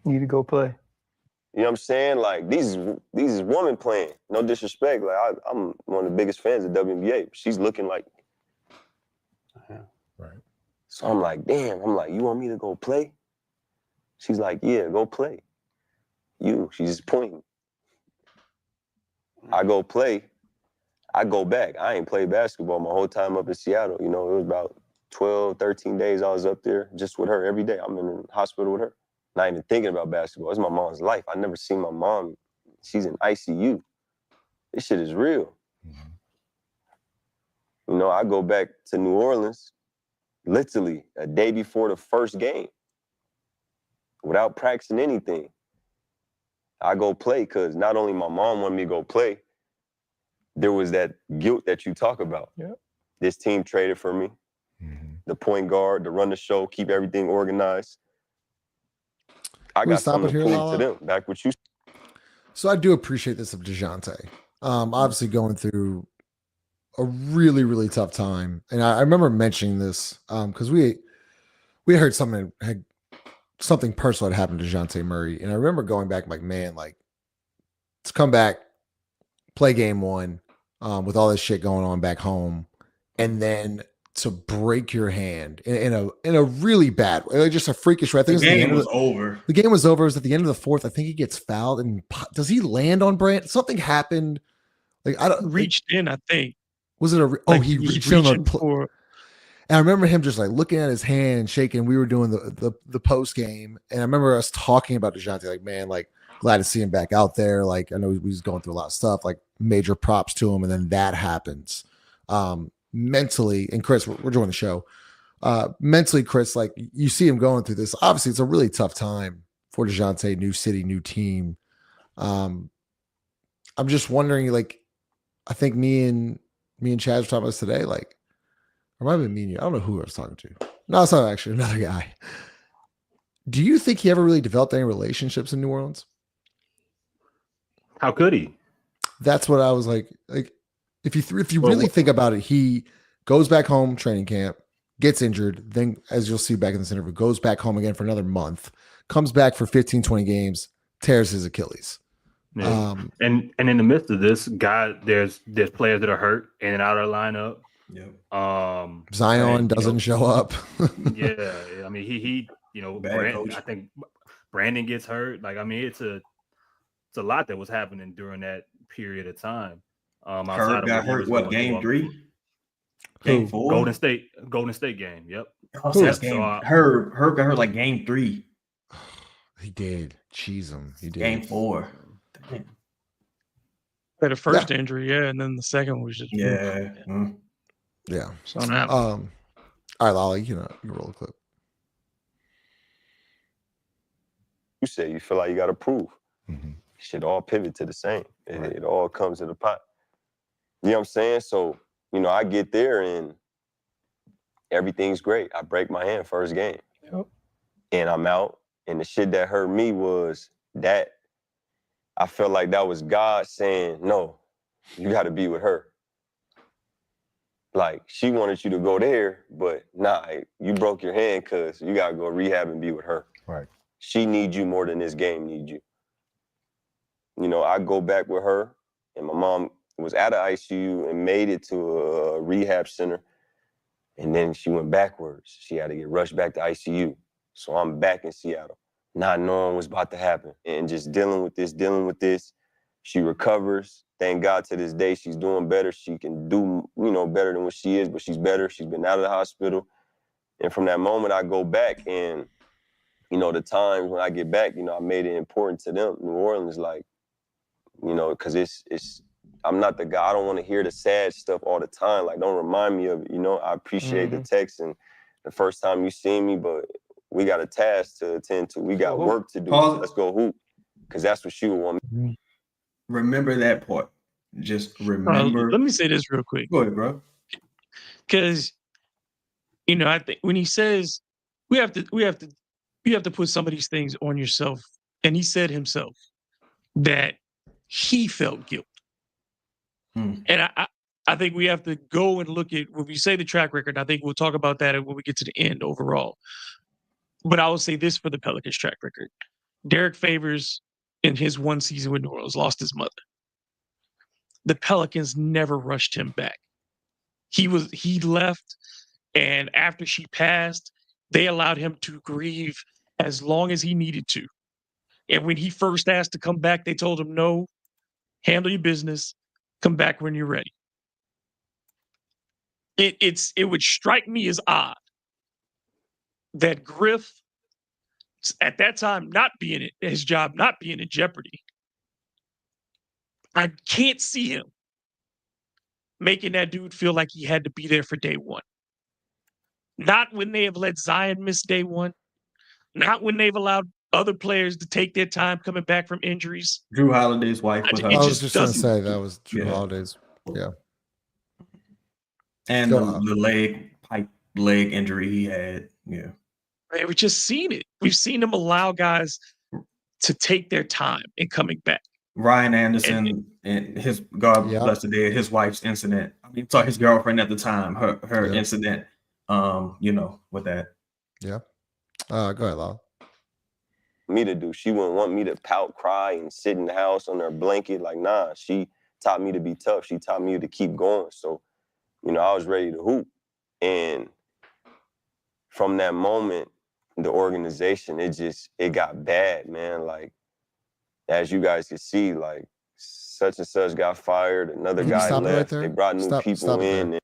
you need to go play. You know what I'm saying? Like, these is women playing. No disrespect. Like, I'm one of the biggest fans of WNBA. She's looking like, right. So I'm like, damn. I'm like, you want me to go play? She's like, yeah, go play. She's just pointing. I go play. I go back. I ain't played basketball my whole time up in Seattle. You know, it was about 12, 13 days I was up there just with her every day. I'm in the hospital with her. Not even thinking about basketball. It's my mom's life. I never seen my mom. She's in ICU. This shit is real. You know, I go back to New Orleans literally a day before the first game without practicing anything. I go play because not only my mom wanted me to go play, there was that guilt that you talk about. Yep. This team traded for me. The point guard, to run the show, keep everything organized. I got something to prove to them. Back with you. So I do appreciate this of Dejounte. Obviously going through a really, really tough time. And I remember mentioning this because we heard something personal had happened to Dejounte Murray. And I remember going back like, man, like, let's come back, play game one with all this shit going on back home. And then to break your hand in a really bad way, like just a freakish way. I think the game was over. The game was over. It was at the end of the fourth. I think he gets fouled, and does he land on Brand? Something happened. Like, I don't reached in. I think was it he reached in on and I remember him just like looking at his hand and shaking. We were doing the post game, and I remember us talking about Dejounte. Like, man, like, glad to see him back out there. Like, I know he's going through a lot of stuff. Like, major props to him, and then that happens. Mentally, and Chris, we're doing the show. Mentally, Chris, like, you see him going through this. Obviously, it's a really tough time for Dejounte, new city, new team. I'm just wondering, like, I think me and Chad were talking about this today, like, or might have been me and you. I don't know who I was talking to. No, it's not actually another guy. Do you think he ever really developed any relationships in New Orleans? How could he? That's what I was like, if you really think about it, he goes back home, training camp, gets injured, then, as you'll see back in this interview, goes back home again for another month, comes back for 15, 20 games, tears his Achilles. Yeah. And in the midst of this, there's players that are hurt in and out of the lineup. Yep. Zion doesn't show up. Yeah, I mean he I think Brandon gets hurt. Like, I mean, it's a lot that was happening during that period of time. Herb got hurt. What, game 3? Game 4? Golden State game. Yep. Herb got hurt like game 3. He did. Cheese him. He did. Game 4. Damn. The first injury, and then the second was just Yeah. So now, all right, Lolly, you roll the clip. You say you feel like you got to prove. Should all pivot to the same. It all comes to the pot. You know what I'm saying? So, I get there and everything's great. I break my hand first game. Yep. And I'm out. And the shit that hurt me was that I felt like that was God saying, no, you got to be with her. Like, she wanted you to go there, but nah, you broke your hand because you got to go rehab and be with her. Right. She needs you more than this game needs you. I go back with her, and my mom was out of ICU and made it to a rehab center, and then she went backwards. She had to get rushed back to ICU. So I'm back in Seattle, not knowing what's about to happen, and just dealing with this. She recovers. Thank God to this day, she's doing better. She can do, better than what she is, but she's better. She's been out of the hospital. And from that moment, I go back and, the times when I get back, I made it important to them. New Orleans, like, because it's I'm not the guy. I don't want to hear the sad stuff all the time. Like, don't remind me of it. I appreciate the text and the first time you see me, but we got a task to attend to. We got work to do. Let's go hoop. Because that's what she would want me. Remember that part. Just remember. Let me say this real quick. Go ahead, bro. Because, I think when he says you have to put some of these things on yourself, and he said himself that he felt guilt. And I think we have to go and look at, when we say the track record, I think we'll talk about that when we get to the end overall. But I will say this for the Pelicans track record. Derek Favors, in his one season with New Orleans, lost his mother. The Pelicans never rushed him back. He left, and after she passed, they allowed him to grieve as long as he needed to. And when he first asked to come back, they told him, no, handle your business, come back when you're ready. It would strike me as odd that Griff, at that time, his job not being in jeopardy, I can't see him making that dude feel like he had to be there for day one. Not when they have let Zion miss day one. Not when they've allowed other players to take their time coming back from injuries. Drew Holiday's wife. I was just going to say that was Drew Holiday's. Yeah. And the pipe leg injury he had. Yeah. Man, we've just seen it. We've seen them allow guys to take their time in coming back. Ryan Anderson and his, God bless the dead, his wife's incident. I mean, his girlfriend at the time, her incident, with that. Yeah. Go ahead, Lal. Me to do. She wouldn't want me to pout, cry, and sit in the house on her blanket. Like, nah, she taught me to be tough. She taught me to keep going. So, I was ready to hoop. And from that moment, the organization, it got bad, man. Like, as you guys can see, like, such and such got fired, another guy left. They brought new people in.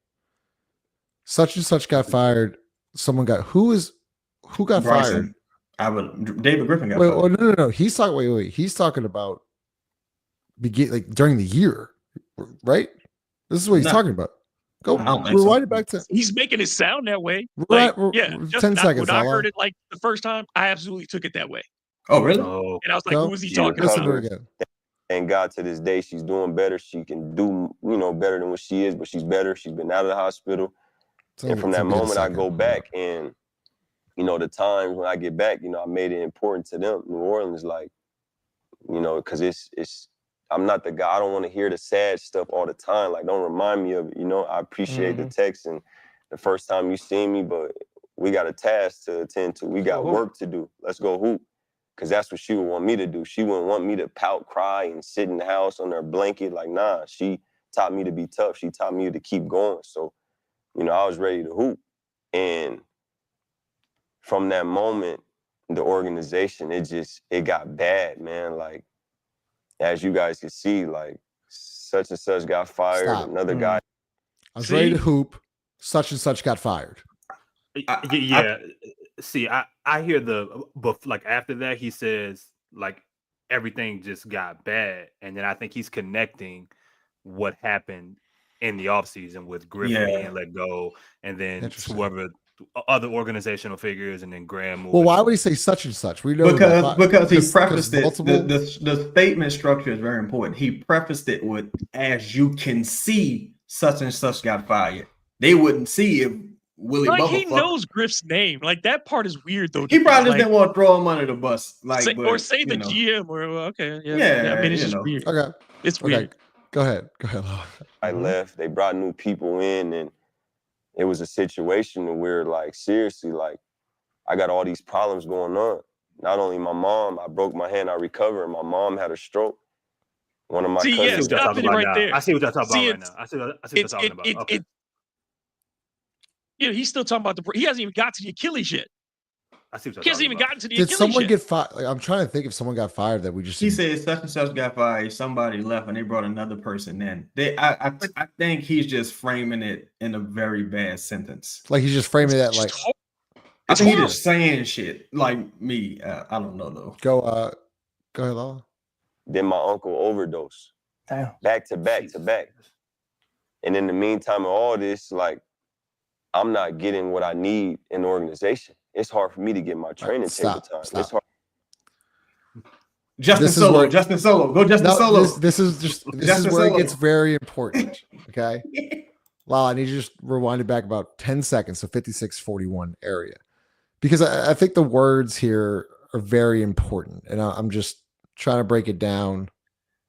Such and such got fired. Someone got who got Bryson. fired? David Griffin got fired. Oh, no. He's talking. Wait. He's talking about during the year, right? This is what he's talking about. Go rewind it back to. He's making it sound that way. Right. Yeah. 10 seconds. When I heard it like the first time, I absolutely took it that way. Oh, really? And I was like, who is he talking about? Again. Thank God to this day, she's doing better. She can do, better than what she is, but she's better. She's been out of the hospital. And from that moment, I go back and, the times when I get back, I made it important to them. New Orleans, like, because I'm not the guy. I don't want to hear the sad stuff all the time. Like, don't remind me of it. I appreciate the text and the first time you seen me, but we got a task to attend to. We got work to do. Let's go hoop. Because that's what she would want me to do. She wouldn't want me to pout, cry, and sit in the house on her blanket. Like, nah, she taught me to be tough. She taught me to keep going. So, you know, I was ready to hoop. And from that moment, the organization, it got bad, man. Like, as you guys can see, like, such and such got fired. Stop. Another guy. I was ready to hoop. Such and such got fired. See, I hear but like after that, he says like everything just got bad. And then I think he's connecting what happened in the offseason with Griffin being let go, and then whoever other organizational figures, and then Graham. Well, why would he say such and such? We know because he prefaced it. The statement structure is very important. He prefaced it with, "As you can see, such and such got fired." They wouldn't see if Willie like Bubba he knows Griff's name. Like that part is weird though. He probably just didn't want to throw him under the bus, like say the GM or okay, yeah. I mean, it's just weird. Okay, it's weird. Go ahead. I left. They brought new people in, and it was a situation where, like, seriously, like, I got all these problems going on. Not only my mom, I broke my hand, I recovered. My mom had a stroke. One of my cousins. Yeah, stop it right there. I see what you're talking about right now. I see what you're talking about. Okay. You know, he's still talking about he hasn't even got to the Achilles yet. I see what he hasn't even gotten to the Did Achilles someone yet. get fired? Like, I'm trying to think if someone got fired that we just. He said such and such got fired. Somebody left, and they brought another person in. I think he's just framing it in a very bad sentence. Like he's just framing that like. I think he's just saying shit like me. I don't know though. Go ahead, Lala. Then my uncle overdosed. Damn. Back to back to back. And in the meantime of all this, like, I'm not getting what I need in the organization. It's hard for me to get my training table time. It's hard. Justin Solo. Go Justin Solo. This is where it gets very important. Okay. Lala, I need you to just rewind it back about 10 seconds. So 56-41 area. Because I think the words here are very important. And I'm just trying to break it down.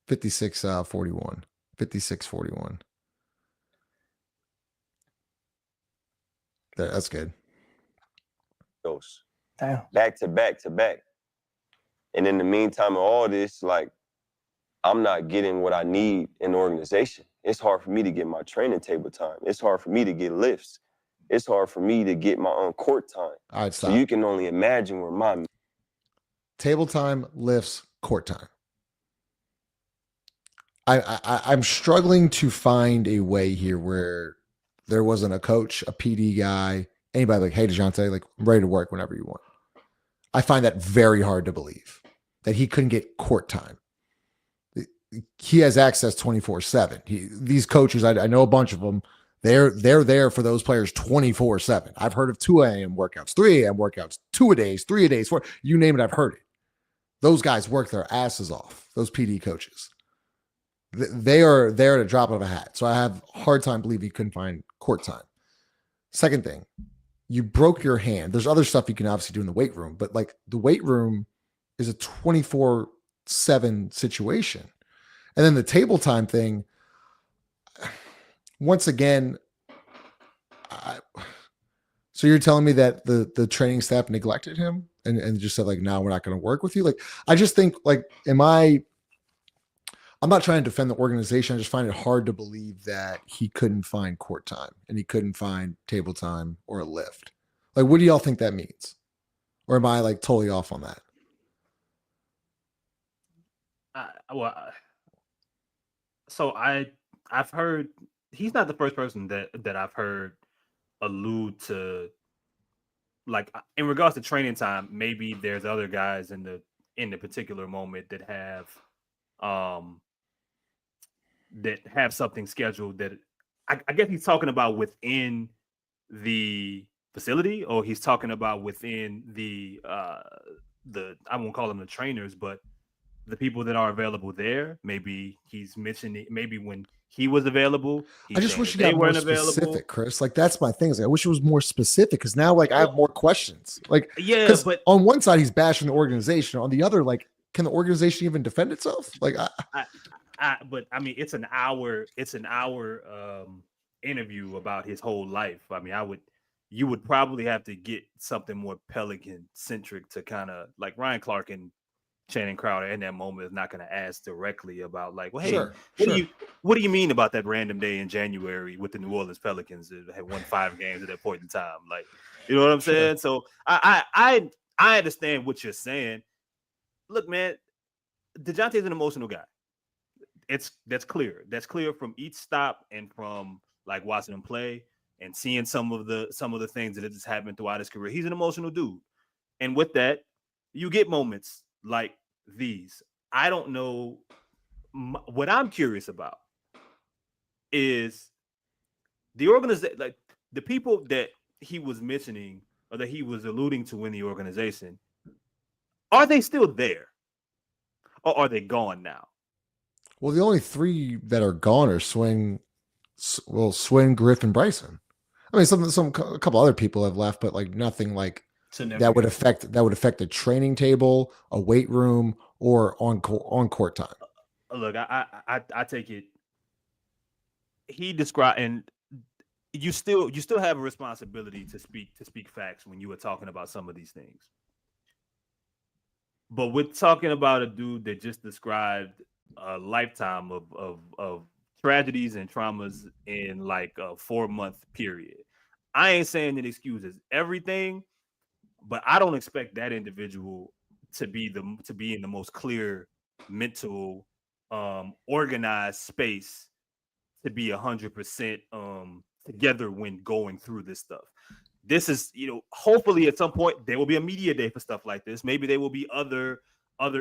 56-41. 56-41. That's good. Those. Damn. Back to back to back. And in the meantime of all this, like, I'm not getting what I need in the organization. It's hard for me to get my training table time. It's hard for me to get lifts. It's hard for me to get my own court time. All right, stop. So you can only imagine where my table time, lifts, court time. I'm struggling to find a way here where there wasn't a coach, a PD guy, anybody like, hey, Dejounte, like, I'm ready to work whenever you want. I find that very hard to believe that he couldn't get court time. He has access 24/7. These coaches, I know a bunch of them. They're there for those players 24/7. I've heard of 2 a.m. workouts, 3 a.m. workouts, 2-a-days, 3-a-days, 4. You name it, I've heard it. Those guys work their asses off. Those PD coaches. They are there at a drop of a hat. So I have a hard time believing he couldn't find court time. Second thing, you broke your hand. There's other stuff you can obviously do in the weight room, but like the weight room is a 24/7 situation. And then the table time thing, once again, so you're telling me that the training staff neglected him and just said like, no, we're not going to work with you. Like, I just think like, I'm not trying to defend the organization. I just find it hard to believe that he couldn't find court time and he couldn't find table time or a lift. Like, what do y'all think that means? Or am I like totally off on that? So I've heard he's not the first person that I've heard allude to, like, in regards to training time. Maybe there's other guys in the particular moment that have something scheduled that I guess he's talking about within the facility, or he's talking about within the I won't call them the trainers, but the people that are available there. Maybe he's mentioning maybe when he was available. I just wish you got more specific, Chris. Like, that's my thing. Is like, I wish it was more specific because now, like, I have more questions. Like, yeah, but on one side he's bashing the organization. On the other, like, can the organization even defend itself? Like, but I mean, it's an hour interview about his whole life. I mean, you would probably have to get something more Pelican centric to kind of like Ryan Clark and Channing Crowder in that moment is not going to ask directly about like, well, hey, what do you mean about that random day in January with the New Orleans Pelicans that had won 5 games at that point in time? Like, you know what I'm saying? So I understand what you're saying. Look, man, DeJounte's an emotional guy. That's clear. That's clear from each stop and from like watching him play and seeing some of the things that has happened throughout his career. He's an emotional dude, and with that, you get moments like these. I don't know. What I'm curious about is the organization, like the people that he was mentioning or that he was alluding to in the organization. Are they still there, or are they gone now? Well, the only 3 that are gone are Swing, Griff, and Bryson. I mean, a couple other people have left, but like nothing like that would affect the training table, a weight room, or on court time. Look, I take it. He described, and you still have a responsibility to speak facts when you were talking about some of these things. But we're talking about a dude that just described a lifetime of tragedies and traumas in like a 4-month period. I ain't saying it excuses everything, but I don't expect that individual to be in the most clear mental organized space to be 100% together when going through this stuff. This is, hopefully at some point there will be a media day for stuff like this. Maybe there will be other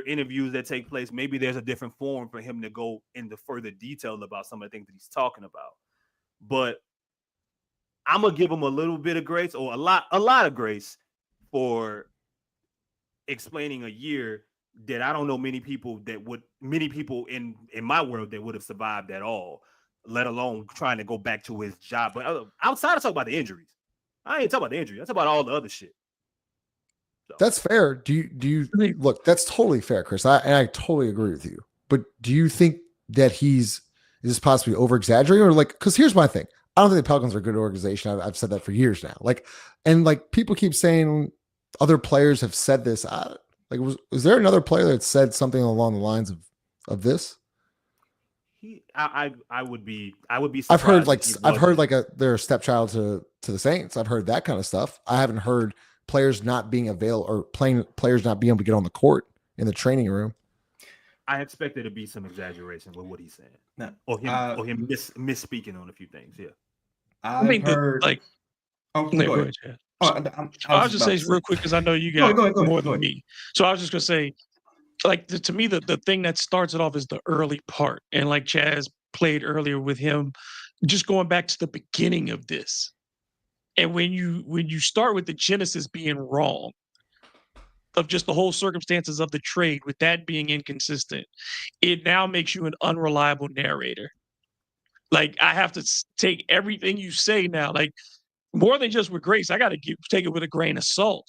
interviews that take place. Maybe there's a different forum for him to go into further detail about some of the things that he's talking about. But I'm gonna give him a little bit of grace, or a lot of grace, for explaining a year that I don't know many people in my world that would have survived at all, let alone trying to go back to his job. But outside of talking about the injuries, I ain't talking about the injury. I'm talking about all the other shit. So. That's fair. Do you look? That's totally fair, Chris. I totally agree with you. But do you think that is this possibly over exaggerating, or like? Because here's my thing. I don't think the Pelicans are a good organization. I've said that for years now. Like people keep saying other players have said this. Was there another player that said something along the lines of this? I would be. I've heard they're a stepchild to the Saints. I've heard that kind of stuff. I haven't heard players not being available or players not being able to get on the court in the training room. I expect there to be some exaggeration with what he's saying, or him misspeaking on a few things. Yeah, I've heard. Go ahead. Chad. I'll just say real quick because I know you got more than me. So I was just gonna say, like to me, the thing that starts it off is the early part, and like Chaz played earlier with him, just going back to the beginning of this, and when you start with the genesis being wrong, of just the whole circumstances of the trade, with that being inconsistent, it now makes you an unreliable narrator. Like I have to take everything you say now, like more than just with grace. I got to take it with a grain of salt,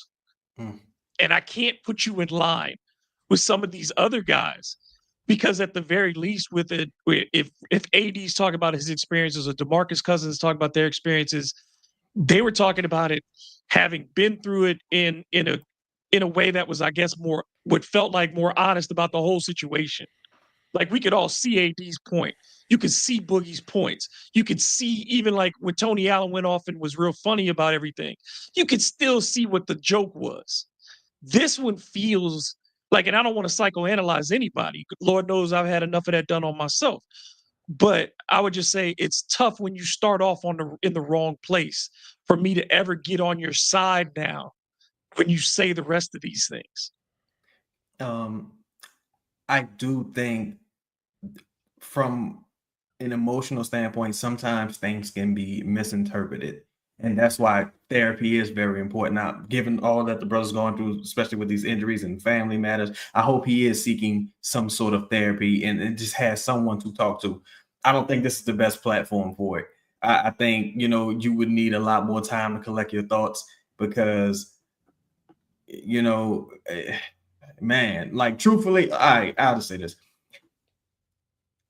and I can't put you in line with some of these other guys, because at the very least, with it, if AD's talking about his experiences or DeMarcus Cousins talking about their experiences, they were talking about it having been through it in a way that was, I guess, what felt like more honest about the whole situation. Like we could all see AD's point. You could see Boogie's points. You could see even like when Tony Allen went off and was real funny about everything, you could still see what the joke was. This one feels like, and I don't want to psychoanalyze anybody. Lord knows I've had enough of that done on myself. But I would just say it's tough when you start off in the wrong place for me to ever get on your side now when you say the rest of these things. I do think from an emotional standpoint, sometimes things can be misinterpreted. And that's why therapy is very important. Now, given all that the brother's going through, especially with these injuries and family matters, I hope he is seeking some sort of therapy and just has someone to talk to. I don't think this is the best platform for it. I think, you would need a lot more time to collect your thoughts because, man, like truthfully, I'll just say this.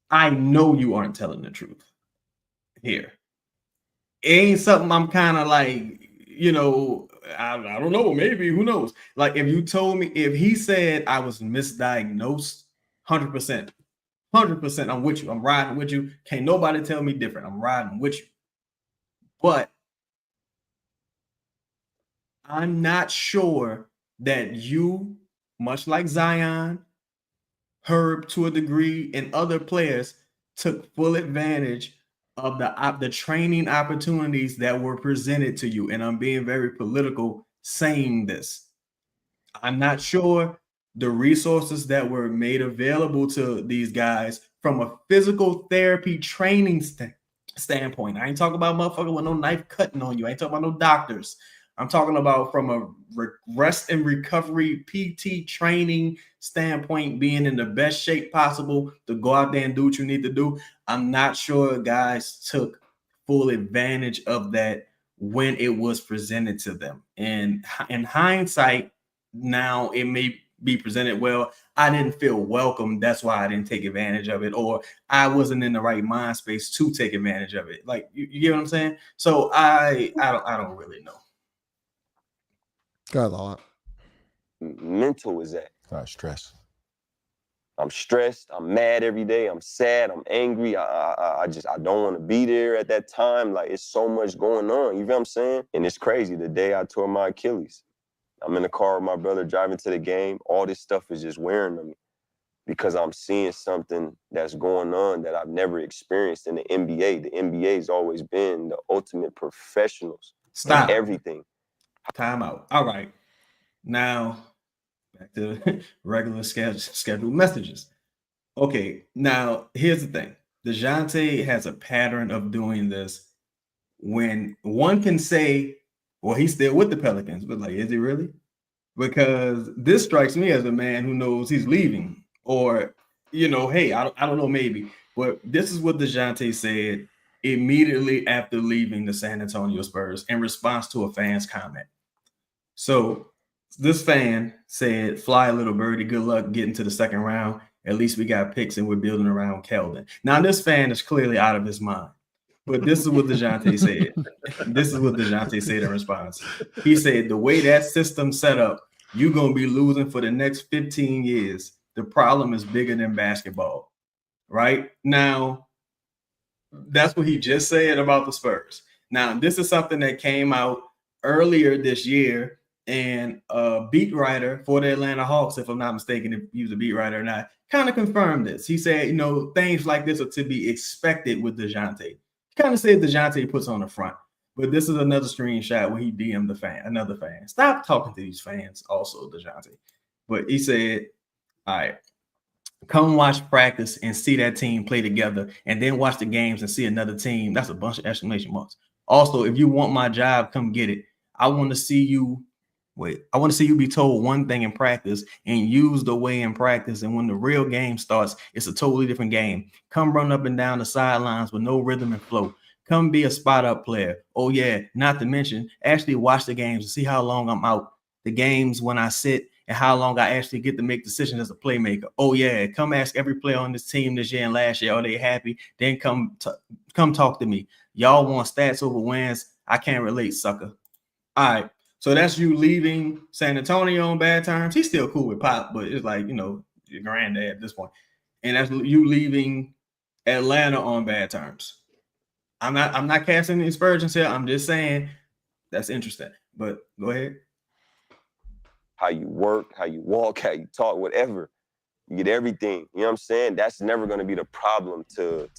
I know you aren't telling the truth here. it ain't something I'm kind of like, you know, I don't know, maybe, who knows? Like if you told me, if he said I was misdiagnosed, 100%, 100%, I'm with you. I'm riding with you. Can't nobody tell me different. I'm riding with you. But I'm not sure that you, much like Zion, Herb to a degree, and other players took full advantage of the training opportunities that were presented to you. And I'm being very political saying this. I'm not sure the resources that were made available to these guys from a physical therapy training standpoint. I ain't talking about motherfucker with no knife cutting on you. I ain't talking about no doctors. I'm talking about from a rest and recovery PT training standpoint, being in the best shape possible to go out there and do what you need to do. I'm not sure guys took full advantage of that when it was presented to them. And in hindsight, now it may be presented well. I didn't feel welcome. That's why I didn't take advantage of it, or I wasn't in the right mind space to take advantage of it. Like you get what I'm saying? So I don't really know. Got a lot. Mental is that. Stress. I'm stressed. I'm mad every day. I'm sad. I'm angry. I don't want to be there at that time. Like it's so much going on. You know what I'm saying? And it's crazy. The day I tore my Achilles, I'm in the car with my brother driving to the game. All this stuff is just wearing on me because I'm seeing something that's going on that I've never experienced in the NBA. The NBA's always been the ultimate professionals. Stop. In everything. Time out. All right. Now, back to regular scheduled messages. Okay. Now, here's the thing. Dejounte has a pattern of doing this when one can say, well, he's still with the Pelicans, but like, is he really? Because this strikes me as a man who knows he's leaving, or, you know, hey, I don't know, maybe. But this is what Dejounte said immediately after leaving the San Antonio Spurs in response to a fan's comment. So this fan said, fly, little birdie, good luck getting to the second round. At least we got picks and we're building around Keldon. Now, this fan is clearly out of his mind. But this is what Dejounte said. This is what Dejounte said in response. He said, the way that system's set up, you're going to be losing for the next 15 years. The problem is bigger than basketball. Right? Now, that's what he just said about the Spurs. Now, this is something that came out earlier this year, and a beat writer for the Atlanta Hawks, if I'm not mistaken, if he was a beat writer or not, kind of confirmed this. He said, you know, things like this are to be expected with Dejounte. He kind of said Dejounte puts on the front. But this is another screenshot where he DM'd the fan, another fan. Stop talking to these fans also, Dejounte. But he said, all right, come watch practice and see that team play together, and then watch the games and see another team. That's a bunch of exclamation marks. Also, if you want my job, come get it. I want to see you be told one thing in practice and use the way in practice. And when the real game starts, it's a totally different game. Come run up and down the sidelines with no rhythm and flow. Come be a spot up player. Oh yeah, not to mention actually watch the games and see how long I'm out. The games when I sit and how long I actually get to make decisions as a playmaker. Oh yeah, come ask every player on this team this year and last year, are they happy? Then come talk to me. Y'all want stats over wins. I can't relate, sucker. All right. So that's you leaving San Antonio on bad terms. He's still cool with Pop, but it's like, you know, your granddad at this point. And that's you leaving Atlanta on bad terms. I'm not casting any aspersions here. I'm just saying that's interesting. But go ahead. How you work, how you walk, how you talk, whatever. You get everything. You know what I'm saying? That's never going to be the problem to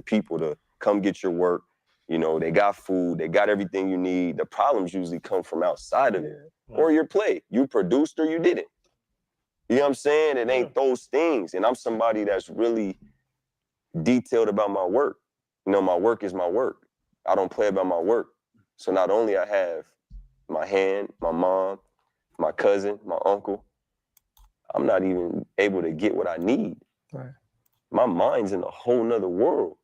people to come get your work. You know, they got food, they got everything you need. The problems usually come from outside of it. Or your play. You produced or you didn't. You know what I'm saying? It ain't those things. And I'm somebody that's really detailed about my work. You know, my work is my work. I don't play about my work. So not only I have my hand, my mom, my cousin, my uncle, I'm not even able to get what I need. Right. My mind's in a whole nother world.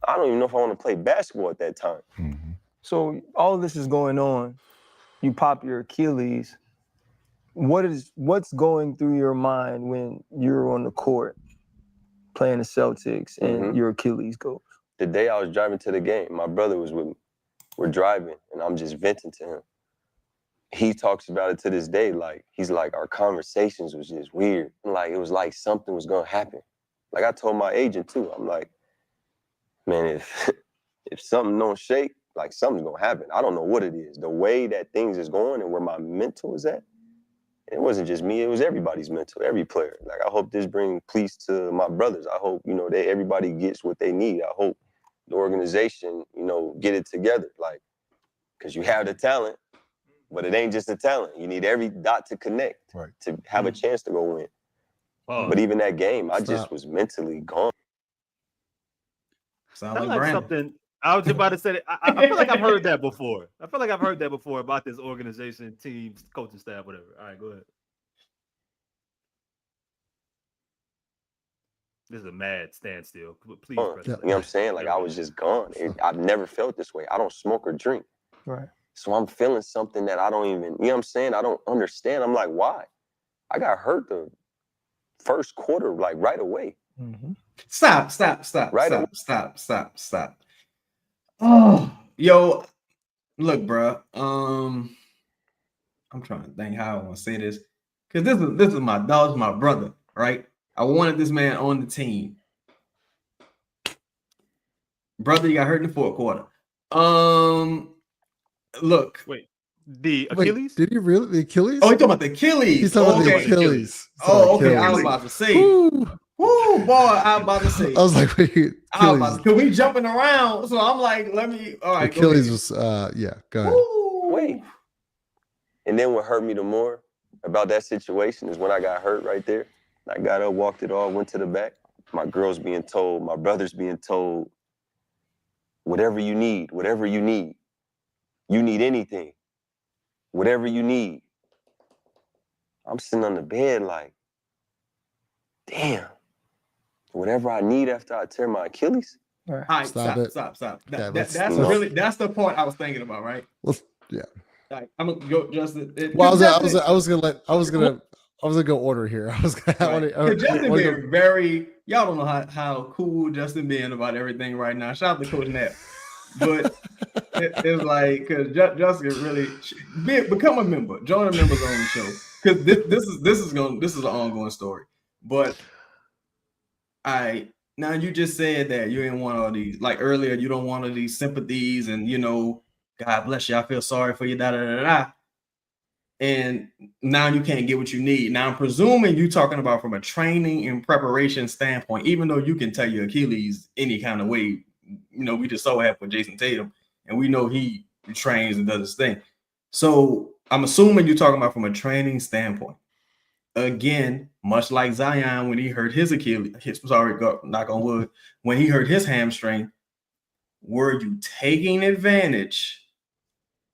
I don't even know if I want to play basketball at that time. Mm-hmm. So all of this is going on. You pop your Achilles. What's going through your mind when you're on the court playing the Celtics and your Achilles goes? the day I was driving to the game, my brother was with me. We're driving, and I'm just venting to him. He talks about it to this day. Like, he's like, our conversations was just weird. Like, it was like something was gonna happen. Like, I told my agent too. I'm like, man, if something don't shake, like, something's gonna happen. I don't know what it is. The way that things is going and where my mental is at, it wasn't just me. It was everybody's mental, every player. Like, I hope this brings peace to my brothers. I hope, you know, everybody gets what they need. I hope the organization, you know, get it together. Like, because you have the talent, but it ain't just the talent. You need every dot to connect to have a chance to go win. But even that game, I just was mentally gone. Sound like something. I was just about to say that. I feel like I've heard that before. I feel like I've heard that before about this organization, teams, coaching staff, whatever. All right, go ahead. This is a mad standstill. Please, You know what I'm saying? Like, I was just gone. I've never felt this way. I don't smoke or drink. Right. So I'm feeling something that I don't even, you know what I'm saying? I don't understand. I'm like, why? I got hurt the first quarter, like, right away. Mm-hmm. Stop. Oh, yo, look, bro. I'm trying to think how I want to say this, because this is my dog, my brother, right? I wanted this man on the team. Brother, you got hurt in the fourth quarter. Look. Wait, the Achilles? Did he really? The Achilles? Oh, he's talking about the Achilles. He's talking about the Achilles. Oh, okay. I was about to say. Woo, boy, I was about to say. I was like, wait, because we jumping around, so I'm like, all right. Achilles was, yeah, go ahead. Wait. And then what hurt me the more about that situation is when I got hurt right there. I got up, walked it all, went to the back. My girls being told, my brothers being told, whatever you need, you need anything, whatever you need. I'm sitting on the bed like, damn, whatever I need after I tear my Achilles. All right, stop. That's the point I was thinking about, right? Yeah. Like, I'm gonna go, Justin. Well, I was gonna go order here. Justin being very, y'all don't know how cool Justin being about everything right now. Shout out to Coach Knapp. But it's like, because Justin really become a member, join the members on the show, because this is an ongoing story. But now you just said that you didn't want all these, like earlier, you don't want all these sympathies and, you know, God bless you, I feel sorry for you, da da da da. And now you can't get what you need. Now I'm presuming you're talking about from a training and preparation standpoint, even though you can tell your Achilles any kind of way. You know, we just saw what happened with Jason Tatum, and we know he trains and does his thing. So I'm assuming you're talking about from a training standpoint. Again, much like Zion when he hurt his Achilles, knock on wood, when he hurt his hamstring, were you taking advantage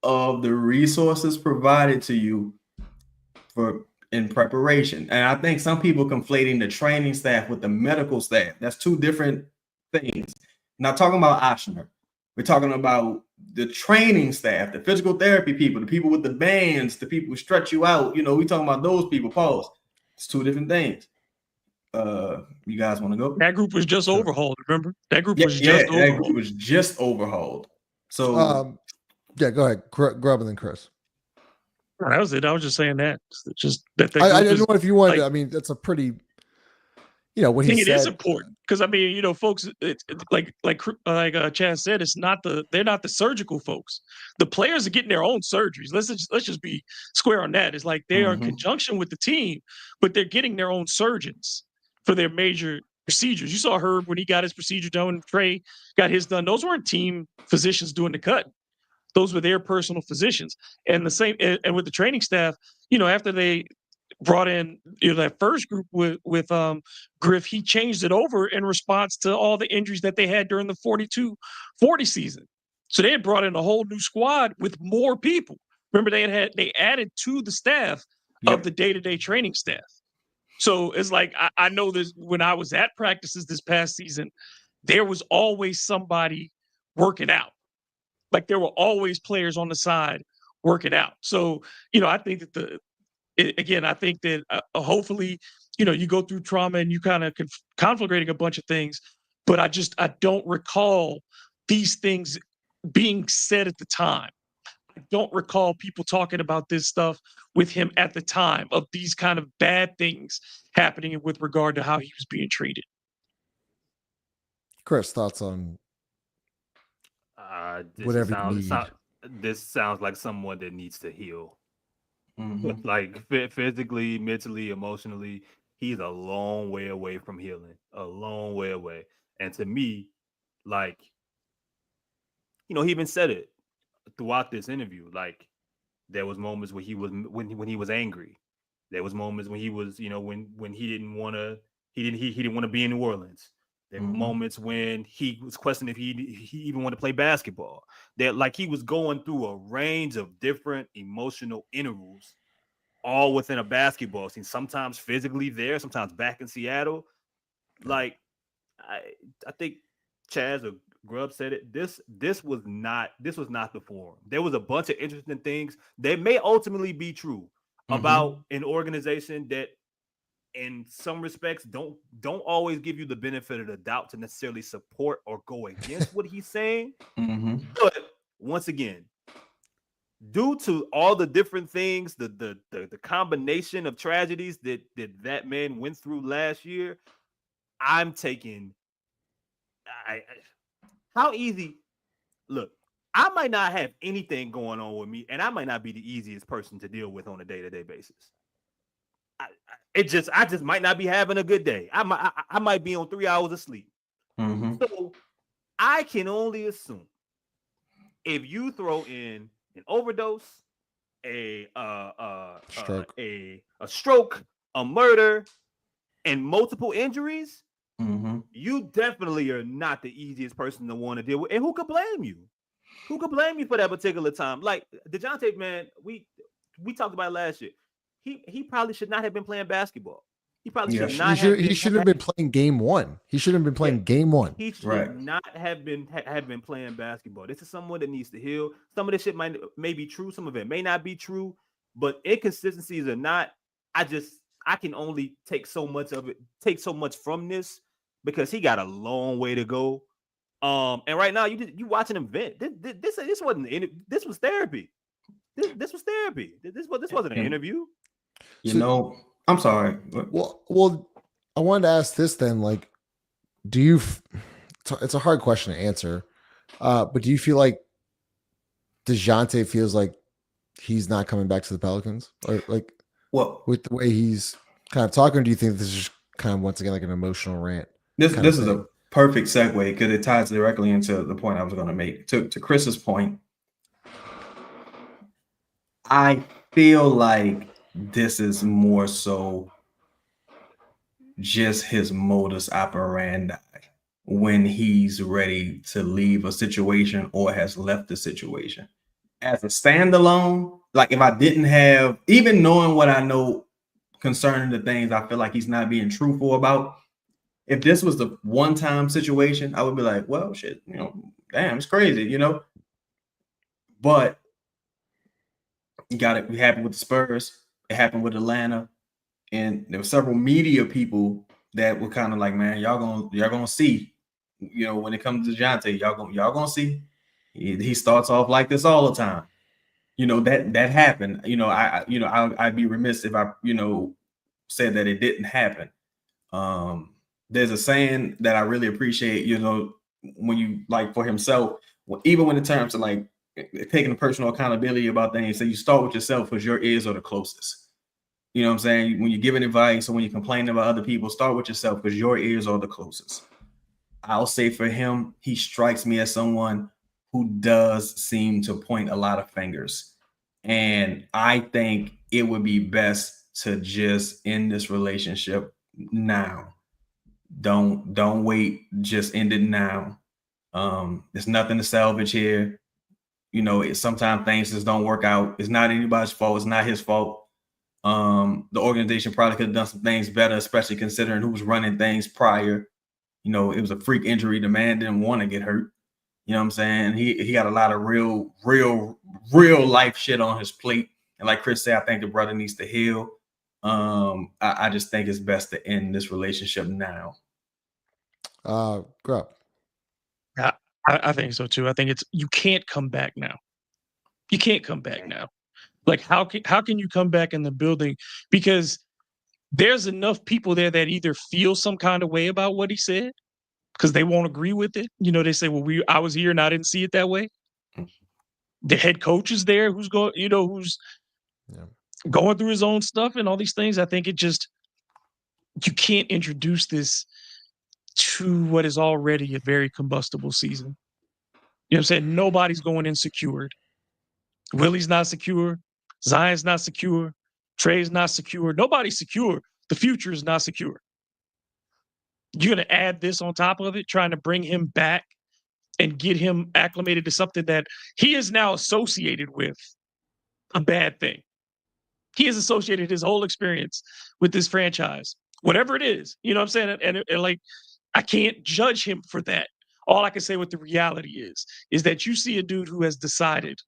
of the resources provided to you in preparation? And I think some people conflating the training staff with the medical staff. That's two different things. Not talking about Oshner. We're talking about the training staff, the physical therapy people, the people with the bands, the people who stretch you out. You know, we're talking about those people. Pause. It's two different things. You guys want to go? That group was just overhauled. Remember, that group was just overhauled. So, yeah, go ahead, Grubb, and then Chris. That was it. I was just saying that. Just that. I didn't know if you wanted. I mean, that's a pretty. You know, what he said. It is important because I mean, you know, folks, it's like Chad said, they're not the surgical folks. The players are getting their own surgeries. Let's just be square on that. It's like they are in conjunction with the team, but they're getting their own surgeons for their major procedures. You saw Herb when he got his procedure done. Trey got his done. Those weren't team physicians doing the cut. Those were their personal physicians. And the same, and with the training staff, you know, after they brought in, you know, that first group with Griff, he changed it over in response to all the injuries that they had during the 42-40 season. So they had brought in a whole new squad with more people. Remember, they added to the staff of the day-to-day training staff. So it's like, I know this, when I was at practices this past season, there was always somebody working out. Like there were always players on the side working out. So, you know, I think that I think that hopefully, you know, you go through trauma and you kind of conflagrating a bunch of things, but I don't recall these things being said at the time. I don't recall people talking about this stuff with him at the time of these kind of bad things happening with regard to how he was being treated. Chris, thoughts on whatever you need? This sounds like someone that needs to heal. Mhm. Like physically, mentally, emotionally, he's a long way away from healing. A long way away. And to me, like, he even said it throughout this interview. Like, there was moments where he was when he was angry. There was moments when he was, when he didn't want to he didn't want to be in New Orleans. There were moments when he was questioning if he even wanted to play basketball. That, like, he was going through a range of different emotional intervals, all within a basketball scene. Sometimes physically there, sometimes back in Seattle. Like, I think Chaz or Grubb said it. This was not the forum. There was a bunch of interesting things that may ultimately be true about an organization that, in some respects, don't always give you the benefit of the doubt to necessarily support or go against what he's saying. But once again, due to all the different things, the combination of tragedies that man went through last year, I'm taking. How easy? Look, I might not have anything going on with me, and I might not be the easiest person to deal with on a day-to-day basis. I just might not be having a good day. I might be on 3 hours of sleep. So I can only assume if you throw in an overdose, a stroke, a murder, and multiple injuries, you definitely are not the easiest person to want to deal with. And who could blame you? Who could blame you for that particular time? Like Dejounte, man, we talked about it last year. He probably should not have been playing basketball. He probably should not have been. He should have been playing game one. He should have been playing game one. He should not have been playing basketball. This is someone that needs to heal. Some of this shit may be true. Some of it may not be true. But inconsistencies are not. I can only take so much from this because he got a long way to go. And right now you watching him vent. This wasn't. This was therapy. This was therapy. This wasn't an interview. I'm sorry. Well, I wanted to ask this then. Like, do you? It's a hard question to answer, but do you feel like Dejounte feels like he's not coming back to the Pelicans, or like, with the way he's kind of talking? Or do you think this is just kind of once again like an emotional rant? This is a perfect segue because it ties directly into the point I was going to make. To Chris's point, I feel like this is more so just his modus operandi when he's ready to leave a situation or has left the situation. As a standalone, like if I didn't have, even knowing what I know concerning the things I feel like he's not being truthful about, if this was the one-time situation, I would be like, well, shit, damn, it's crazy, But you got it. We happened with the Spurs. It happened with Atlanta, and there were several media people that were kind of like, "Man, y'all gonna see, when it comes to Dejounte, y'all gonna see. He starts off like this all the time. That happened. I'd be remiss if I said that it didn't happen. There's a saying that I really appreciate. When you like for himself, even when in terms of like taking personal accountability about things, so you start with yourself because your ears are the closest. You know what I'm saying? When you're giving advice or when you're complaining about other people, start with yourself because your ears are the closest. I'll say for him, he strikes me as someone who does seem to point a lot of fingers. And I think it would be best to just end this relationship now. Don't wait, just end it now. There's nothing to salvage here. Sometimes things just don't work out. It's not anybody's fault. It's not his fault. The organization probably could have done some things better, especially considering who was running things prior. It was a freak injury. The man didn't want to get hurt. You know what I'm saying? He got a lot of real life shit on his plate. And like Chris said, I think the brother needs to heal. I just think it's best to end this relationship now. Grub. I think so too. I think you can't come back now. You can't come back now. Like how can you come back in the building? Because there's enough people there that either feel some kind of way about what he said because they won't agree with it. You know, they say, "Well, I was here and I didn't see it that way." The head coach is there, who's going through his own stuff and all these things. I think you can't introduce this to what is already a very combustible season. You know what I'm saying? Nobody's going in secured. Willie's not secure. Zion's not secure. Trey's not secure. Nobody's secure. The future is not secure. You're going to add this on top of it, trying to bring him back and get him acclimated to something that he is now associated with a bad thing. He has associated his whole experience with this franchise, whatever it is. You know what I'm saying? And like, I can't judge him for that. All I can say what the reality is that you see a dude who has decided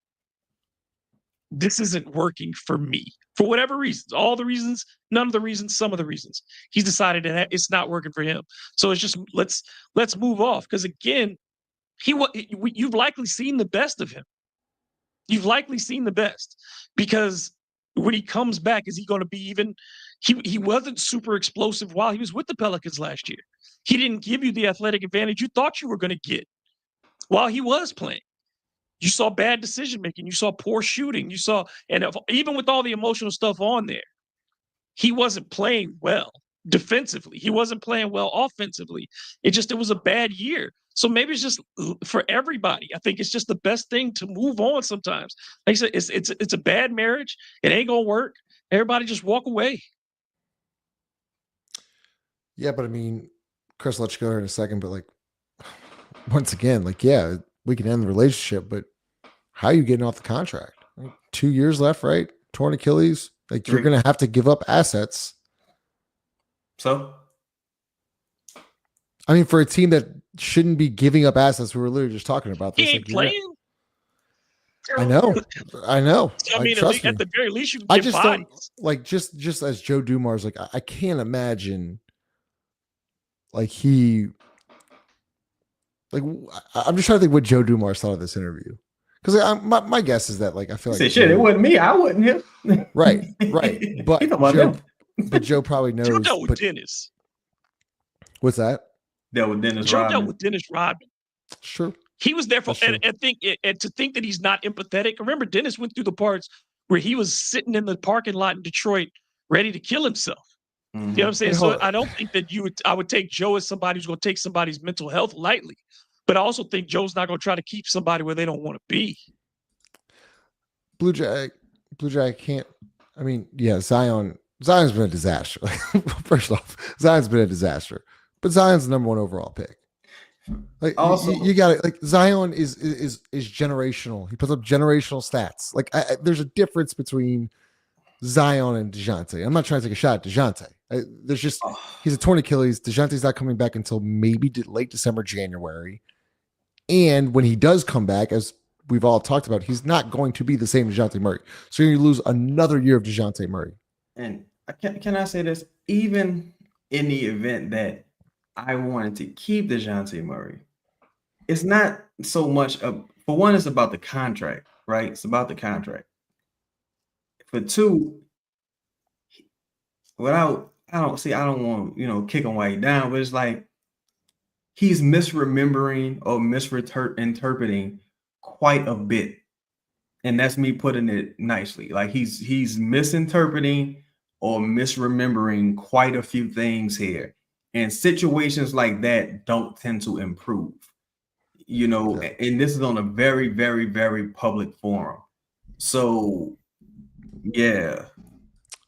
this isn't working for me for whatever reasons, all the reasons, none of the reasons, some of the reasons. He's decided that it's not working for him. So it's just let's move off because again, you've likely seen the best of him. You've likely seen the best because when he comes back, is he going to be even? He wasn't super explosive while he was with the Pelicans last year. He didn't give you the athletic advantage you thought you were going to get while he was playing. You saw bad decision making. You saw poor shooting. You saw, and even with all the emotional stuff on there, he wasn't playing well defensively. He wasn't playing well offensively. It was a bad year. So maybe it's just for everybody. I think it's just the best thing to move on sometimes. Like I said, it's a bad marriage. It ain't gonna work. Everybody just walk away. Yeah, but I mean, Chris, I'll let you go here in a second. But like, once again, like, yeah, we can end the relationship, but how are you getting off the contract? Like, 2 years left, right? Torn Achilles. Like, you're going to have to give up assets. So, I mean, for a team that shouldn't be giving up assets, we were literally just talking about this. He ain't playing. I know. I mean, at the very least, you can get don't like just as Joe Dumars. Like, I can't imagine. Like I'm just trying to think what Joe Dumars thought of this interview. Because my guess is that, like, I feel like shit, it wasn't me. I wasn't him. Right. But Joe probably knows. Joe dealt with Dennis. What's that? Dealt with Dennis. Joe dealt with Dennis Rodman. Sure. He was there for, and to think that he's not empathetic. Remember, Dennis went through the parts where he was sitting in the parking lot in Detroit, ready to kill himself. Mm-hmm. You know what I'm saying? So I don't think that I would take Joe as somebody who's going to take somebody's mental health lightly. But I also think Joe's not going to try to keep somebody where they don't want to be. Blue Jay can't. I mean, yeah, Zion's been a disaster. First off, Zion's been a disaster. But Zion's the number 1 overall pick. Like, also, you got it. Like, Zion is generational. He puts up generational stats. Like, there's a difference between Zion and Dejounte. I'm not trying to take a shot at Dejounte. He's a torn Achilles. Dejounte's not coming back until maybe late December, January. And when he does come back, as we've all talked about, he's not going to be the same Dejounte Murray. So you lose another year of Dejounte Murray. And can I say this? Even in the event that I wanted to keep Dejounte Murray, it's not so much for one, it's about the contract, right? It's about the contract. For two, I don't want kick him while he's down, but it's like he's misremembering or misinterpreting quite a bit, and that's me putting it nicely. Like he's misinterpreting or misremembering quite a few things here, and situations like that don't tend to improve. And this is on a very, very, very public forum. So, yeah.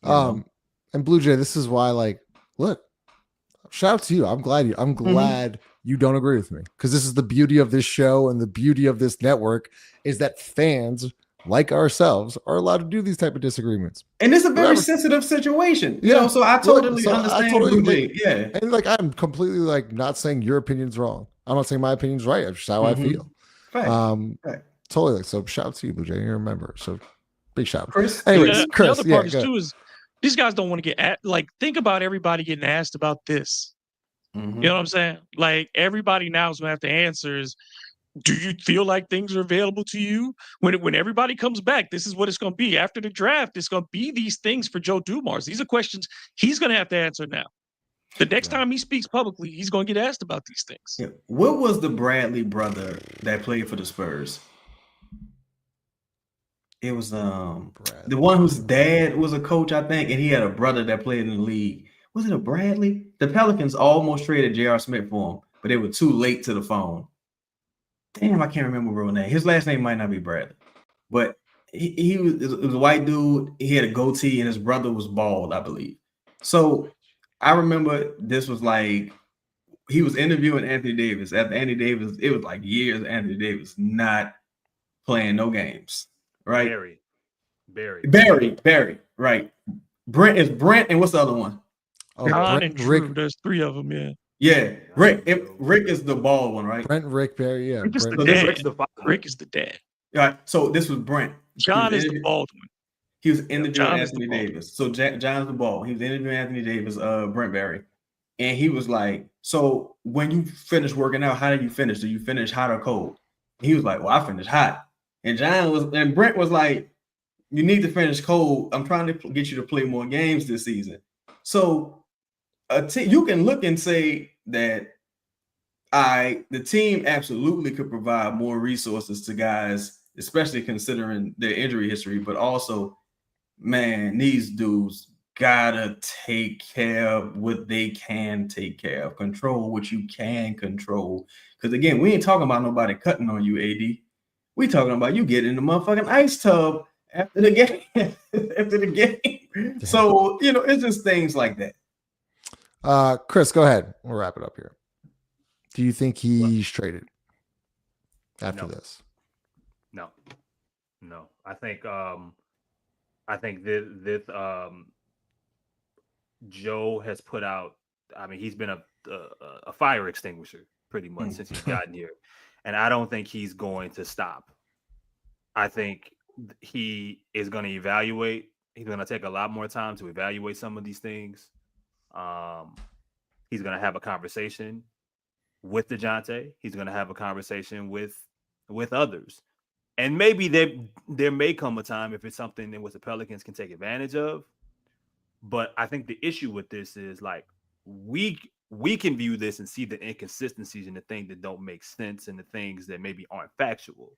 And Blue Jay, this is why, like, look, shout out to you. I'm glad you don't agree with me, because this is the beauty of this show and the beauty of this network is that fans like ourselves are allowed to do these type of disagreements. And it's a very sensitive situation. So I totally understand. Blue Jay. Yeah. And like, I'm completely like not saying your opinion's wrong. I'm not saying my opinion's right. It's just how I feel. Right. Totally. So shout out to you, Blue Jay. You remember. So big shout out. Chris. Anyways, Chris. The other part is these guys don't want to get think about everybody getting asked about this. You know what I'm saying? Like everybody now is gonna have to answer is, do you feel like things are available to you? When everybody comes back, this is what it's gonna be. After the draft, it's gonna be these things for Joe Dumars. These are questions he's gonna have to answer now. The next time he speaks publicly, he's gonna get asked about these things. Yeah. What was the Bradley brother that played for the Spurs? It was the one whose dad was a coach, I think, and he had a brother that played in the league. Was it a Bradley? The Pelicans almost traded J.R. Smith for him, but they were too late to the phone. Damn, I can't remember real name. His last name might not be Bradley, but he was a white dude. He had a goatee, and his brother was bald, I believe. So I remember this was like he was interviewing Anthony Davis. After Anthony Davis, it was like years of Anthony Davis not playing no games. Right? Barry, right. Brent, and what's the other one? Oh, John and Drew. Rick. There's 3 of them, yeah. Yeah, Rick is the bald one, right? Brent, Rick, Barry, yeah. Rick is Brent. the dad. Rick is the dad. All right, so this was Brent. John is the bald one. He was interviewing John is Anthony the bald. Davis. So John's the bald. He was interviewing Anthony Davis, Brent Barry. And he was like, so when you finish working out, how do you finish? Do you finish hot or cold? And he was like, well, I finished hot. And Brent was like, you need to finish cold. I'm trying to get you to play more games this season. So you can look and say that the team absolutely could provide more resources to guys, especially considering their injury history, but also, man, these dudes gotta take care of what they can take care of, control what you can control. Because again, we ain't talking about nobody cutting on you, AD. We talking about you getting in the motherfucking ice tub after the game. After the game. So, it's just things like that. Chris, go ahead. We'll wrap it up here. Do you think he's traded after this? No. I think this Joe has put out. I mean, he's been a fire extinguisher pretty much since he's gotten here, and I don't think he's going to stop. I think he is going to evaluate. He's going to take a lot more time to evaluate some of these things. He's going to have a conversation with Dejounte. He's going to have a conversation with others. And maybe there may come a time if it's something that the Pelicans can take advantage of. But I think the issue with this is like we can view this and see the inconsistencies and the things that don't make sense and the things that maybe aren't factual.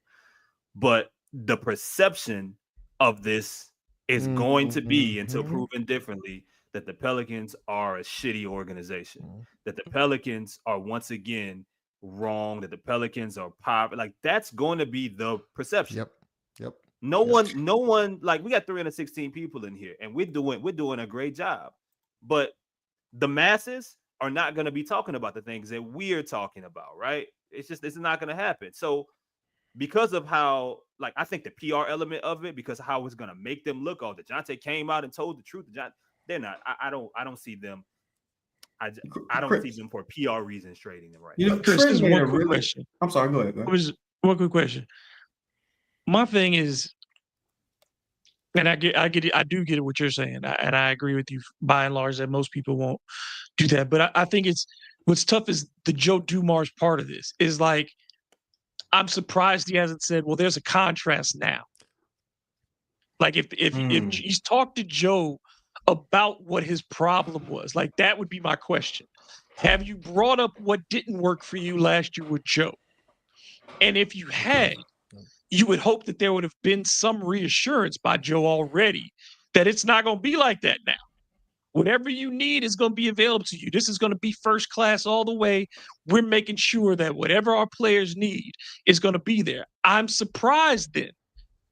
But the perception of this is going to be, until proven differently, that the Pelicans are a shitty organization, that the Pelicans are once again wrong, that the Pelicans are poverty. Like that's going to be the perception. Yep. No one, like we got 316 people in here and we're doing a great job, but the masses are not going to be talking about the things that we're talking about, right? It's not going to happen. So because of how, like, I think the PR element of it, because of how it's going to make them look, oh, Dejounte came out and told the truth. They're not. I don't see them. I don't see them for PR reasons trading them right now. Chris, there's one quick question. I'm sorry. Go ahead. One quick question. My thing is, and I do get what you're saying, and I agree with you by and large that most people won't do that. But I think what's tough is the Joe Dumars part of this is like, I'm surprised he hasn't said, well, there's a contrast now. Like if he's talked to Joe about what his problem was, like that would be my question. Have you brought up what didn't work for you last year with Joe? And if you had, you would hope that there would have been some reassurance by Joe already that it's not going to be like that now. Whatever you need is going to be available to you. This is going to be first class all the way. We're making sure that whatever our players need is going to be there. I'm surprised then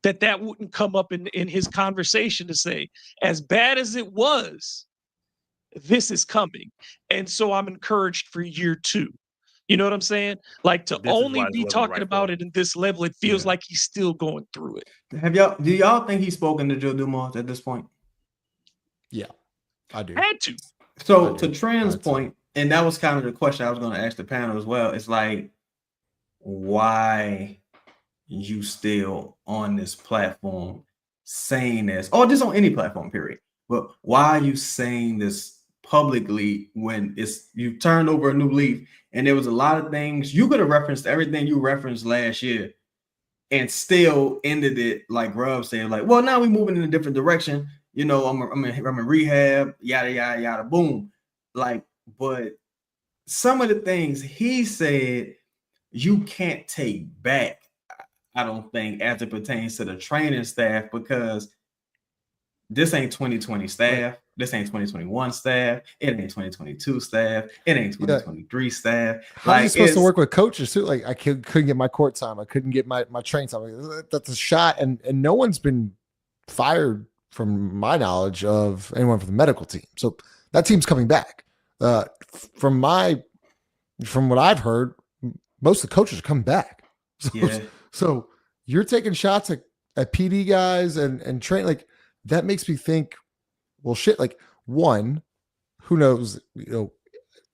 that wouldn't come up in his conversation to say, as bad as it was, this is coming. And so I'm encouraged for year 2. You know what I'm saying? Like to only be talking about it in this level, it feels like he's still going through it. Do y'all think he's spoken to Joe Dumars at this point? Yeah, I do. Had to. So to Trent's point, and that was kind of the question I was going to ask the panel as well. It's like, why you still on this platform saying this, or just on any platform, period. But why are you saying this publicly when you turn over a new leaf, and there was a lot of things you could have referenced everything you referenced last year and still ended it like Grubb said, like, well, now we're moving in a different direction. You know, I'm in rehab, yada, yada, yada, boom. Like, but some of the things he said, you can't take back, I don't think, as it pertains to the training staff, because this ain't 2020 staff. This ain't 2021 staff. It ain't 2022 staff. It ain't 2023 staff. How's he supposed to work with coaches too? Like, I couldn't get my court time. I couldn't get my train time. That's a shot. And no one's been fired from my knowledge of anyone from the medical team. So that team's coming back. From what I've heard, most of the coaches are coming back. So you're taking shots at PD guys and train, like, that makes me think, well, shit, like, one, who knows,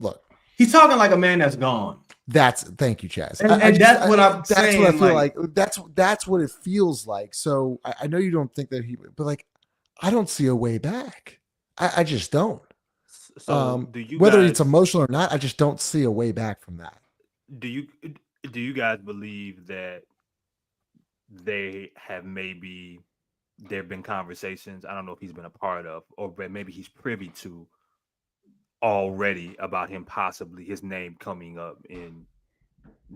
look. He's talking like a man that's gone. Thank you, Chaz. That's what I'm saying. That's what I feel like. That's what it feels like. So I know you don't think that but like, I don't see a way back. I just don't. So do you whether guys, it's emotional or not, I just don't see a way back from that. Do you guys believe that they have maybe there have been conversations, I don't know if he's been a part of, or maybe he's privy to already, about him possibly his name coming up in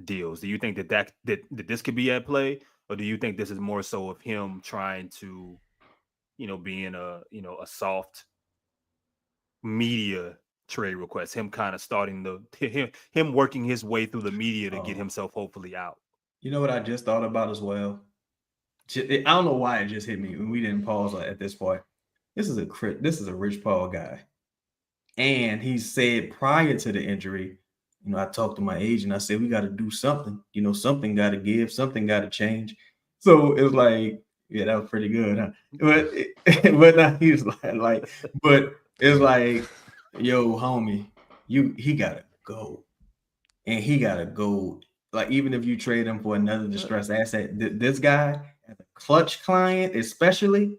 deals? Do you think that this could be at play, or do you think this is more so of him trying to, being a soft media trade request, him kind of starting him working his way through the media to get himself hopefully out? You know what I just thought about as well? I don't know why it just hit me when we didn't pause at this point. This is a Rich Paul guy, and he said prior to the injury, I talked to my agent. I said, we got to do something. Something got to give. Something got to change. So it was like, yeah, that was pretty good, huh? But now he's like, but it's like, yo, homie, he gotta go, and he gotta go. Like, even if you trade him for another distressed asset, this guy, as a clutch client, especially,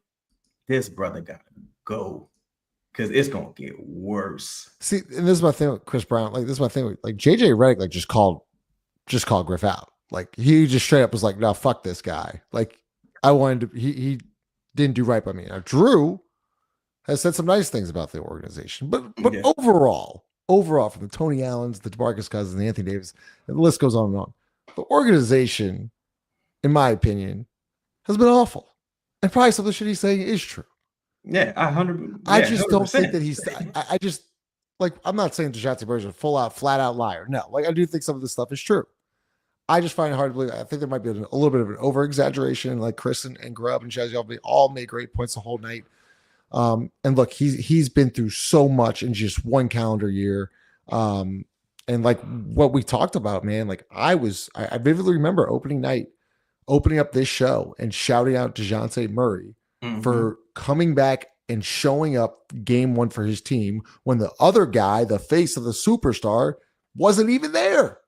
this brother gotta go, because it's gonna get worse. See, and this is my thing with Chris Brown. Like, this is my thing with, like, JJ Redick, like, just called Griff out. Like, he just straight up was like, no, fuck this guy. Like, I wanted to, he didn't do right by me. Now, Drew has said some nice things about the organization, but yeah. overall, from the Tony Allens, the DeMarcus Cousins, the Anthony Davis, the list goes on and on. The organization, in my opinion, has been awful, and probably some of the shit he's saying is true. Yeah, 100. I just don't think that he's. I just, like, I'm not saying Dejounte Murray is a flat out liar. No, like, I do think some of this stuff is true. I just find it hard to believe. I think there might be a little bit of an over exaggeration. Like Chris and Grubb and Chaz, y'all all made great points the whole night. And look, he's been through so much in just one calendar year. And like what we talked about, man, like I vividly remember opening night, opening up this show and shouting out Dejounte Murray for coming back and showing up game one for his team when the other guy, the face of the superstar, wasn't even there.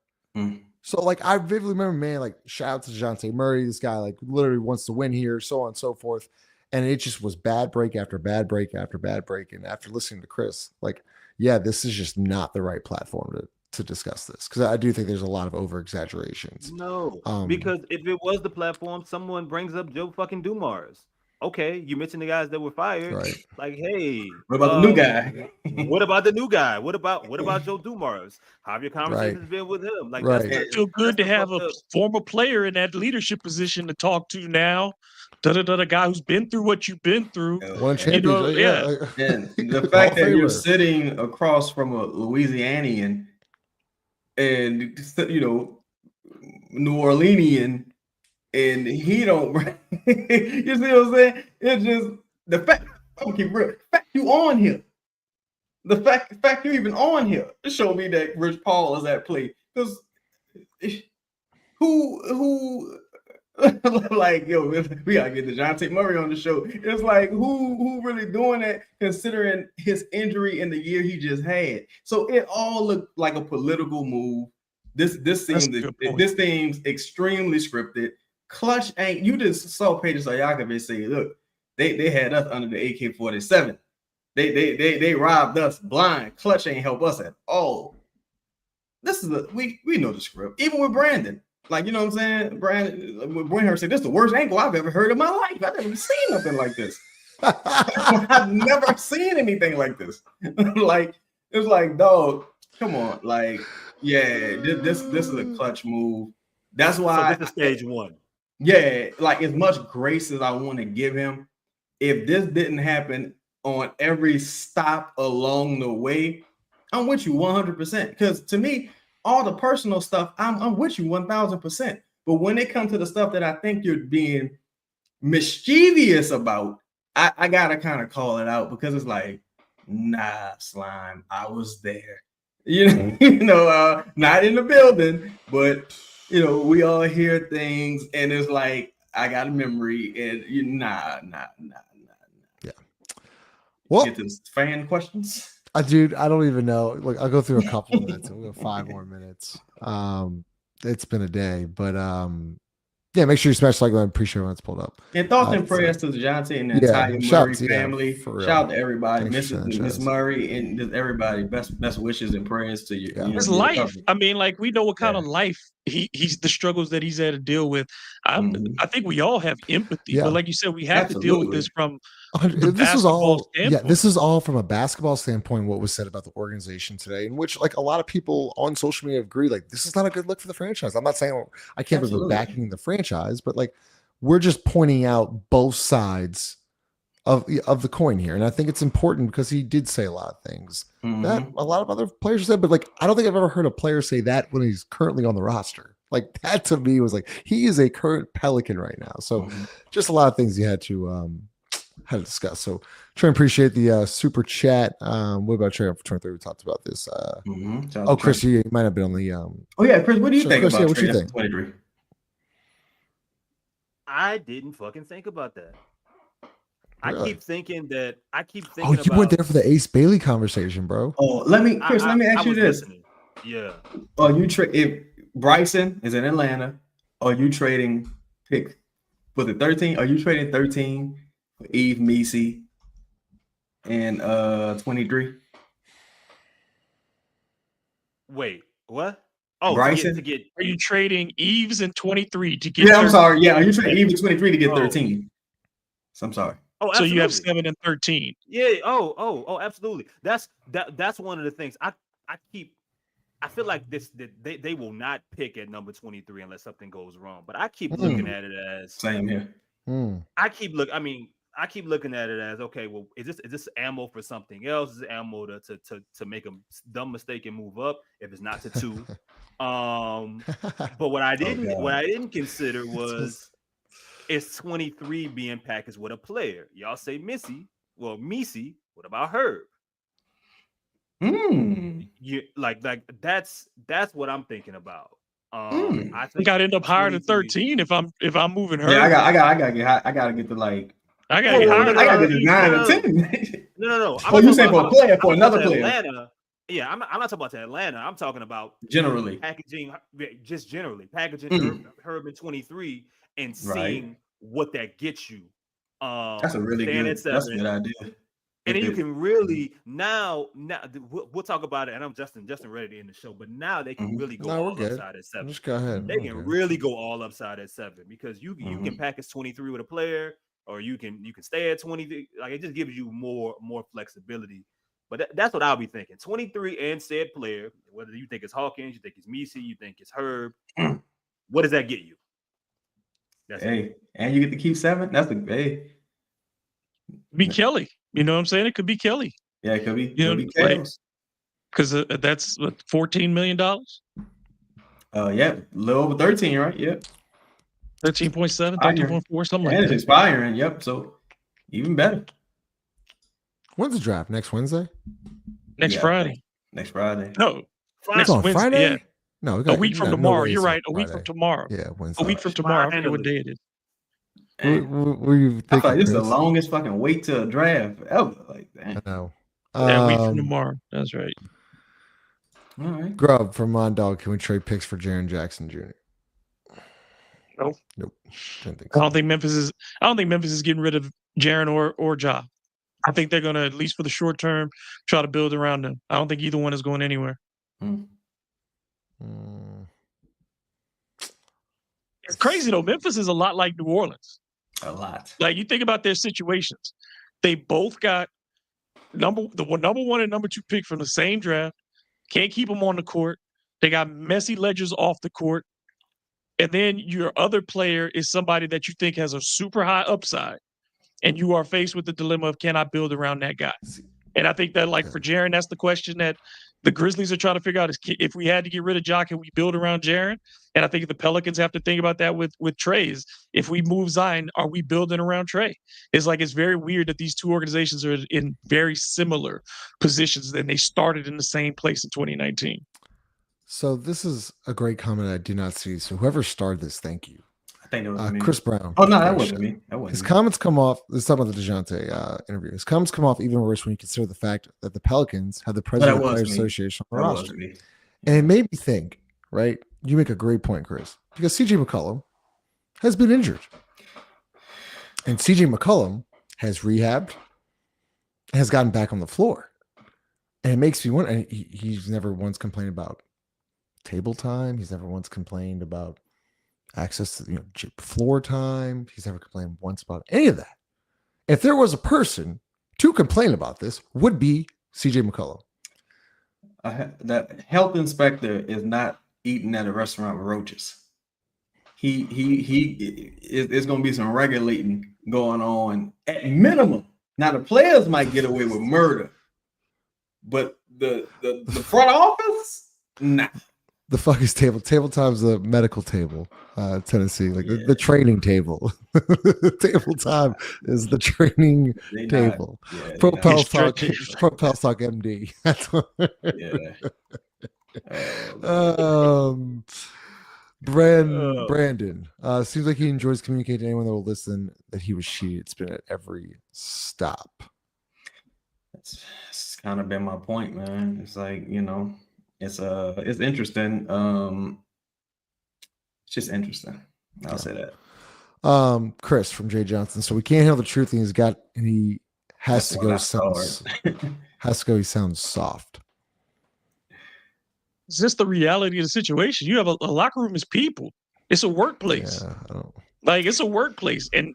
So, like, I vividly remember, man, like, shout out to Dejounte Murray. This guy, like, literally wants to win here, so on and so forth. And it just was bad break after bad break after bad break. And after listening to Chris, like, yeah, this is just not the right platform to discuss this, because I do think there's a lot of over exaggerations. No, because if it was the platform, someone brings up Joe fucking Dumars. Okay, you mentioned the guys that were fired. Right. Like, hey, what about the new guy? What about the new guy? What about Joe Dumars? How have your conversations been with him? Like, it's so good to have a former player in that leadership position to talk to now. The guy who's been through what you've been through. One champion. Yeah. And the fact that you're sitting across from a Louisianian and, New Orleanian, and he don't, you see what I'm saying? It's just the fact, the fact you on here. The fact you even on here, it showed me that Rich Paul is at play. Because who like, yo, we gotta get Dejounte Murray on the show. It's like, who really doing that, considering his injury in the year he just had? So it all looked like a political move. This seems extremely scripted. Clutch ain't. You just saw Peja Stojakovic say, look, they had us under the AK-47. They robbed us blind. Clutch ain't help us at all. This is we know the script. Even with Brandon, like, you know what I'm saying? Brandon, when Brandon said, "This is the worst ankle I've ever heard in my life. I've never seen nothing like this. I've never seen anything like this." Like, it was like, dog, come on, like, yeah, this is a clutch move. That's why. So this is stage one. Yeah, like, as much grace as I want to give him, if this didn't happen on every stop along the way, I'm with you 100%. Because to me, all the personal stuff, I'm with you 1000%. But when it comes to the stuff that I think you're being mischievous about, I gotta kind of call it out, because it's like, nah, Slime, I was there. You know, not in the building, but you know, we all hear things, and it's like, I got a memory, and nah. Yeah. Well, get to fan questions. Dude, I don't even know. Look, I'll go through a couple minutes. We'll go 5 more minutes. It's been a day, but yeah, make sure you smash like button. Appreciate when it's pulled up. And thoughts and prayers to Dejounte and the entire Murray family. Shout out to everybody, Miss Murray, and just everybody. Best wishes and prayers to you. Yeah. His life. I mean, like, we know what kind of life he's the struggles that he's had to deal with. I think we all have empathy, but like you said, we have to deal with this from. This is all. Yeah, this is all from a basketball standpoint. What was said about the organization today, in which, like, a lot of people on social media agree, like, this is not a good look for the franchise. I'm not saying I can't be backing the franchise, but like, we're just pointing out both sides of the coin here, and I think it's important because he did say a lot of things that a lot of other players said, but like, I don't think I've ever heard a player say that when he's currently on the roster. Like, that to me was like, he is a current Pelican right now. So just a lot of things you had to discuss. So Trey, appreciate the super chat. What about Trey for 23? We talked about this. Oh, Chris, you might have been on the oh yeah, Chris, what do you think about what you think? 23? I didn't fucking think about that. Really? I keep thinking Oh, you went there for the Ace Bailey conversation, bro. Oh, let me ask you this. Listening. Yeah. Are you if Bryson is in Atlanta, are you trading pick for the 13? Are you trading 13 for Eve Messi and 23? Wait, what? Oh, Bryson? to get Are you trading Eves and 23 to get? Yeah, I'm sorry. Yeah, are you trading Eve and 23 to get 13? So I'm sorry. Oh, so absolutely. you have 7 and 13. Yeah. Oh, absolutely. That's one of the things I feel like they will not pick at number 23 unless something goes wrong. But I keep looking at it as same here. I keep looking at it as, okay, well, is this ammo for something else? Is it ammo to make a dumb mistake and move up if it's not to 2? But what I didn't consider was, is 23 being packaged with a player? Y'all say Messi. What about Herb? You like that's what I'm thinking about. I think I'd end up higher than 13 if I'm moving Herb. Yeah, I gotta get to like. I gotta get to 9 or 10. No. Oh, you saying for a player, for another player? Atlanta. Yeah, I'm not talking about to Atlanta. I'm talking about generally packaging, just generally packaging Herb in 23 and seeing what that gets you. That's a really good idea. And then you can really now we'll talk about it. And I'm Justin ready to end the show, but now they can really go all upside at 7. Just go ahead. They can really go all upside at 7 because you can package 23 with a player, or you can stay at 20. Like, it just gives you more flexibility. But that's what I'll be thinking. 23 and said player, whether you think it's Hawkins, you think it's Messi, you think it's Herb, what does that get you? And you get to keep 7. That's the be Kelly. You know what I'm saying? It could be Kelly. Yeah, it could be. Because that's what, $14 million. Yeah, a little over 13, right? Yeah, 13.7, 13.4, something like that. And it's expiring. Yep. So even better. When's the draft? Next Wednesday? Next Friday. Next Friday. No. Next Wednesday. Friday? Yeah. No, a week from tomorrow. You're right. A week from tomorrow. Yeah, Wednesday. A week from tomorrow. I forget what day it is. Were you thinking, I thought this is the longest fucking wait to a draft ever. Like that. I know. A week from tomorrow. That's right. All right. Grub from Mondog. Can we trade picks for Jaren Jackson Jr.? Nope. I don't think Memphis is getting rid of Jaren or Ja. I think they're going to, at least for the short term, try to build around them. I don't think either one is going anywhere. It's crazy, though. Memphis is a lot like New Orleans. A lot. Like, you think about their situations. They both got number one and number 2 pick from the same draft. Can't keep them on the court. They got messy ledgers off the court. And then your other player is somebody that you think has a super high upside. And you are faced with the dilemma of, can I build around that guy? And I think that, like, for Jaren, that's the question that the Grizzlies are trying to figure out is, if we had to get rid of Ja, can we build around Jaren? And I think the Pelicans have to think about that with Trey's. If we move Zion, are we building around Trey? It's like, it's very weird that these two organizations are in very similar positions and they started in the same place in 2019. So this is a great comment I did not see. So whoever started this, thank you. I think it was me. Chris Brown. Oh, no, that wasn't me. His comments come off, let's talk about the Dejounte interview. His comments come off even worse when you consider the fact that the Pelicans have the president of the Players Association on the roster. And it made me think, right? You make a great point, Chris, because CJ McCollum has been injured. And CJ McCollum has rehabbed, has gotten back on the floor. And it makes me wonder, and he's never once complained about table time. He's never once complained about access to floor time. He's never complained once about any of that. If there was a person to complain about this, would be CJ McCollum. The health inspector is not eating at a restaurant with roaches. He is going to be some regulating going on at minimum. Now the players might get away with murder, but the front office, nah. The fuck is table? Table time's the medical table, Tennessee, like the training table. Table time is the training table. Propel Talk MD. That's what. Brandon seems like he enjoys communicating to anyone that will listen that he was cheated. It's been at every stop. That's kind of been my point, man. It's like, it's interesting. It's just interesting. I'll say that. Chris from Jay Johnson. So we can't handle the truth, and he has to go. He sounds soft. It's just the reality of the situation. You have a locker room is people. It's a workplace. It's a workplace, and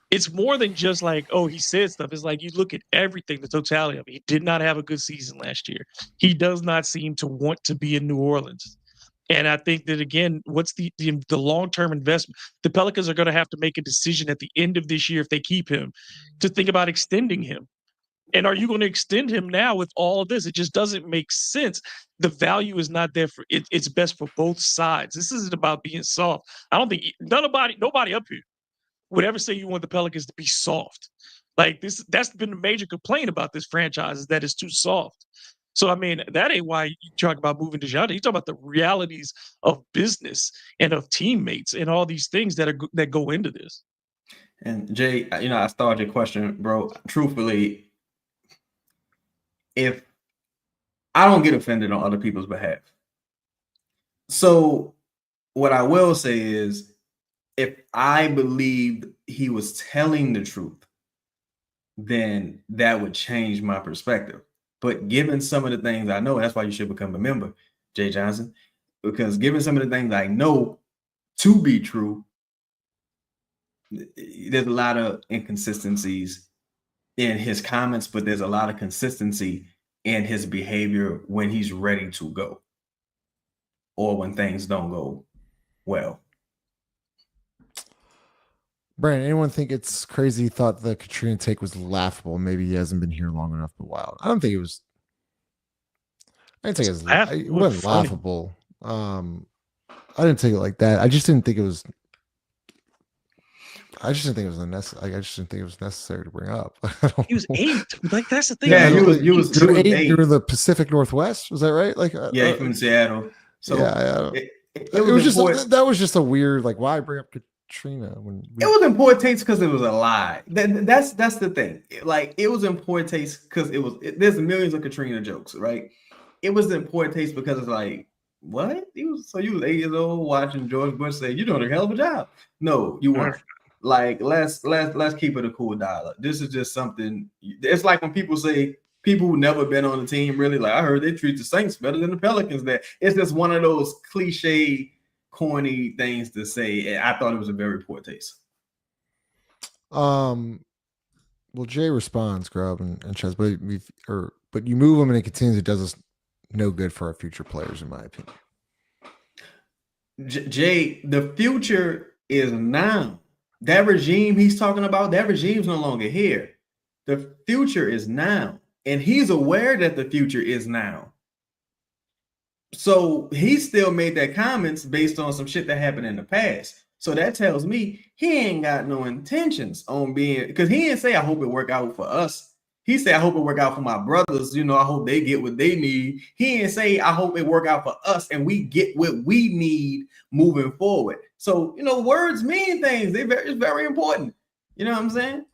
it's more than just like, oh, he said stuff. It's like, you look at everything, the totality of it. He did not have a good season last year. He does not seem to want to be in New Orleans. And I think that, again, what's the long-term investment? The Pelicans are going to have to make a decision at the end of this year, if they keep him, to think about extending him. And are you going to extend him now with all of this? It just doesn't make sense. The value is not there for it. It's best for both sides. This isn't about being soft. I don't think nobody up here would ever say you want the Pelicans to be soft. Like this, that's been the major complaint about this franchise, is that it's too soft. So, I mean, that ain't why you talk about moving Dejounte. You talk about the realities of business and of teammates and all these things that go into this. And Jay, I started your question, bro. Truthfully, if I don't get offended on other people's behalf. So what I will say is, if I believed he was telling the truth, then that would change my perspective. But given some of the things I know, that's why you should become a member, Jay Johnson, because given some of the things I know to be true, there's a lot of inconsistencies in his comments, but there's a lot of consistency in his behavior when he's ready to go or when things don't go well. Brandon, anyone think it's crazy? He thought the Katrina take was laughable. Maybe he hasn't been here long enough, but wild. I don't think it was. I didn't think it was. It wasn't laughable. I didn't take it like that. I just didn't think it was. I just didn't think it was unnecessary. I just didn't think it was necessary to bring up. He was 8. Like, that's the thing. Yeah, you was 8. You were in the Pacific Northwest. Was that right? Like, yeah, from Seattle. So yeah. It was just that was just a weird, like, why bring up Katrina when it was in poor taste because it was a lie. That's the thing. Like, it was in poor taste because there's millions of Katrina jokes, right? It was in poor taste because it's like, what? You was 8 years old watching George Bush say, "You're doing a hell of a job." No, you weren't. Like, let's keep it a cool dialogue. This is just something. It's like when people say people who never been on the team really like. I heard they treat the Saints better than the Pelicans. That it's just one of those cliche, corny things to say. And I thought it was a very poor taste. Well, Jay responds, Grub and Ches, but you move him and it continues. It does us no good for our future players, in my opinion. Jay, the future is now. That regime he's talking about, that regime's no longer here. The future is now, and he's aware that the future is now. So he still made that comments based on some shit that happened in the past. So that tells me he ain't got no intentions on being, because he didn't say, I hope it work out for us. He said, I hope it work out for my brothers. You know, I hope they get what they need. He didn't say, I hope it work out for us and we get what we need moving forward. So, you know, words mean things. It's very important. You know what I'm saying?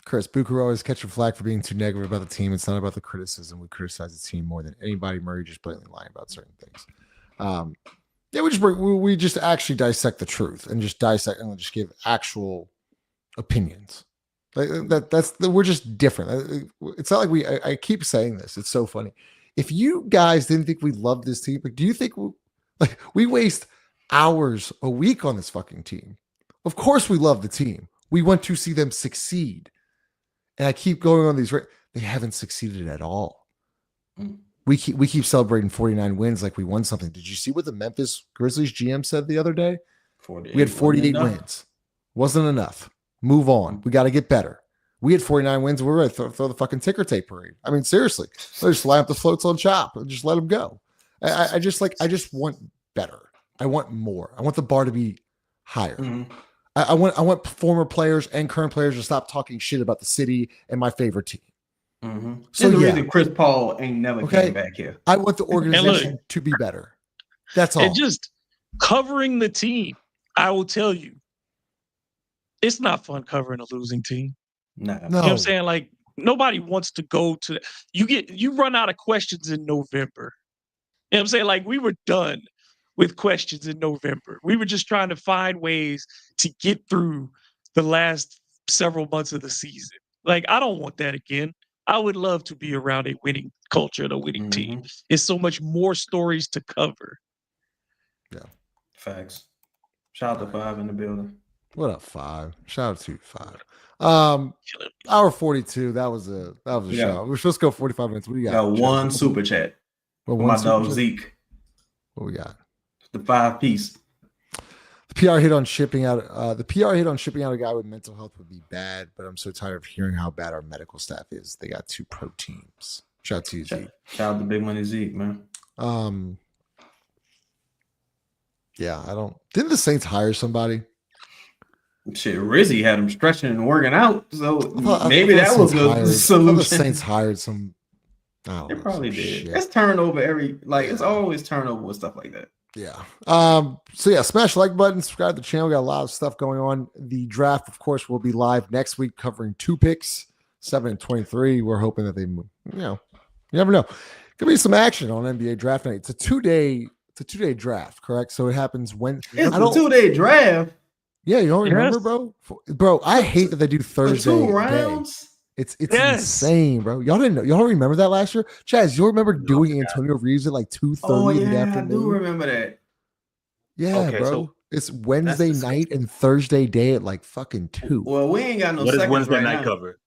Chris, Bucher always catching flack for being too negative about the team. It's not about the criticism. We criticize the team more than anybody. Murray just blatantly lying about certain things. Yeah, we just actually dissect the truth and just dissect and just give actual opinions. Like we're just different. It's not like I keep saying this. It's so funny. If you guys didn't think we loved this team, like, do you think we waste hours a week on this fucking team? Of course we love the team. We want to see them succeed. And I keep going on these. They haven't succeeded at all. We keep celebrating 49 wins like we won something. Did you see what the Memphis Grizzlies GM said the other day? We had 48 wins. Wasn't enough. Move on. We got to get better. We had 49 wins. We're ready to throw the fucking ticker tape parade. I mean, seriously. Let's just line up the floats on chop and just let them go. I just want better. I want more. I want the bar to be higher. Mm-hmm. I want former players and current players to stop talking shit about the city and my favorite team. Mm-hmm. So the reason Chris Paul ain't never came back here. I want the organization to be better. That's all. And just covering the team, I will tell you, it's not fun covering a losing team. No. You know what I'm saying? Like, nobody wants to go to you run out of questions in November. You know what I'm saying? Like, we were done with questions in November. We were just trying to find ways to get through the last several months of the season. Like, I don't want that again. I would love to be around a winning culture and a winning team. It's so much more stories to cover. Yeah. Facts. Shout out to Five in the building. What up, Five? Shout out to Five. Hour 42. That was a show. We were supposed to go 45 minutes. What do you got? One super chat. My dog Zeke. What we got? The 5-piece. The PR hit on shipping out. The PR hit on shipping out a guy with mental health would be bad, but I'm so tired of hearing how bad our medical staff is. They got 2 pro teams. Shout out to you, Zeke. Shout out to Big Money Zeke, man. Yeah, I don't. Didn't the Saints hire somebody? Shit, Rizzy had him stretching and working out, so maybe that was the solution. The Saints hired some. They probably did. It's turnover it's always turnover with stuff like that. Yeah. So yeah, smash the like button, subscribe to the channel. We got a lot of stuff going on. The draft, of course, will be live next week, covering 2 picks, 7 and 23. We're hoping that they move. You never know. Could be some action on NBA draft night. It's a 2-day draft, correct? So it happens when it's a 2-day draft. Yeah, you don't remember, bro? Bro, I hate that they do Thursday. 2 rounds. Day. It's insane, bro. Y'all didn't know. Y'all don't remember that last year? Chaz, you remember doing Antonio Reeves at like 2:30 in the afternoon? I do remember that. Yeah, bro. So it's Wednesday night and Thursday day at like fucking 2. Well, we ain't got no seconds Wednesday right night now. Cover?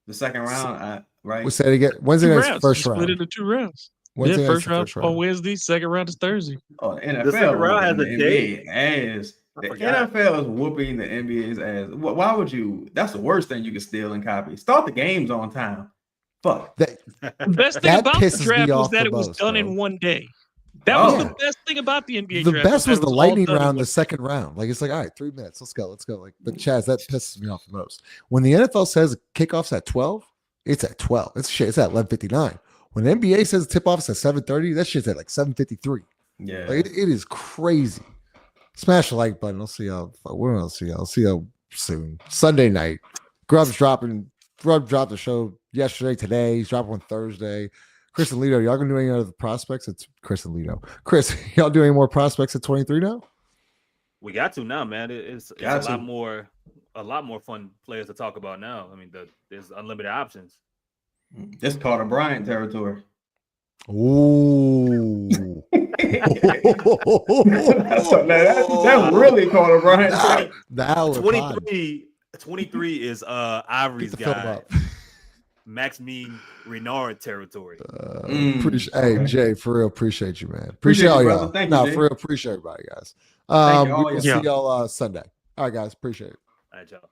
The second round, right? We'll say it again. Wednesday night's first round. Split into 2 rounds. Wednesday first round on Wednesday, second round is Thursday. Oh, the NFL the second round has a NBA ass. The NFL is whooping the NBA's ass. Why would you? That's the worst thing you can steal and copy. Start the games on time. Fuck. The best thing about the draft was that it was done in one day. That was the best thing about the NBA draft. The best was the lightning round, the second round. Like, it's like, all right, 3 minutes. Let's go. Like, but Chaz, that pisses me off the most. When the NFL says kickoff's at 12, it's at 12. It's at 11:59. When the NBA says tip-off's at 7:30, that shit's at like 7:53. Yeah. Like, it is crazy. Smash the like button. I'll see y'all. I'll see y'all soon. Sunday night. Grub dropped the show yesterday, today. He's dropping on Thursday. Chris and Lito, y'all gonna do any other prospects? It's Chris and Lito. Chris, y'all do any more prospects at 23 now? We got to now, man. It's Got a to. lot more fun players to talk about now. I mean, there's unlimited options. This Carter Bryant territory. Ooh. that's really Carter Bryant. That was 23 is Ivory's Get the film guy. up. Maxime Renard territory. Hey, Jay, for real, appreciate you, man. Appreciate all you, brother. y'all. Thank you, No, Jay. for real, appreciate everybody, guys. Thank you, We all will y'all. see y'all Sunday. All right, guys, appreciate it. All right, y'all.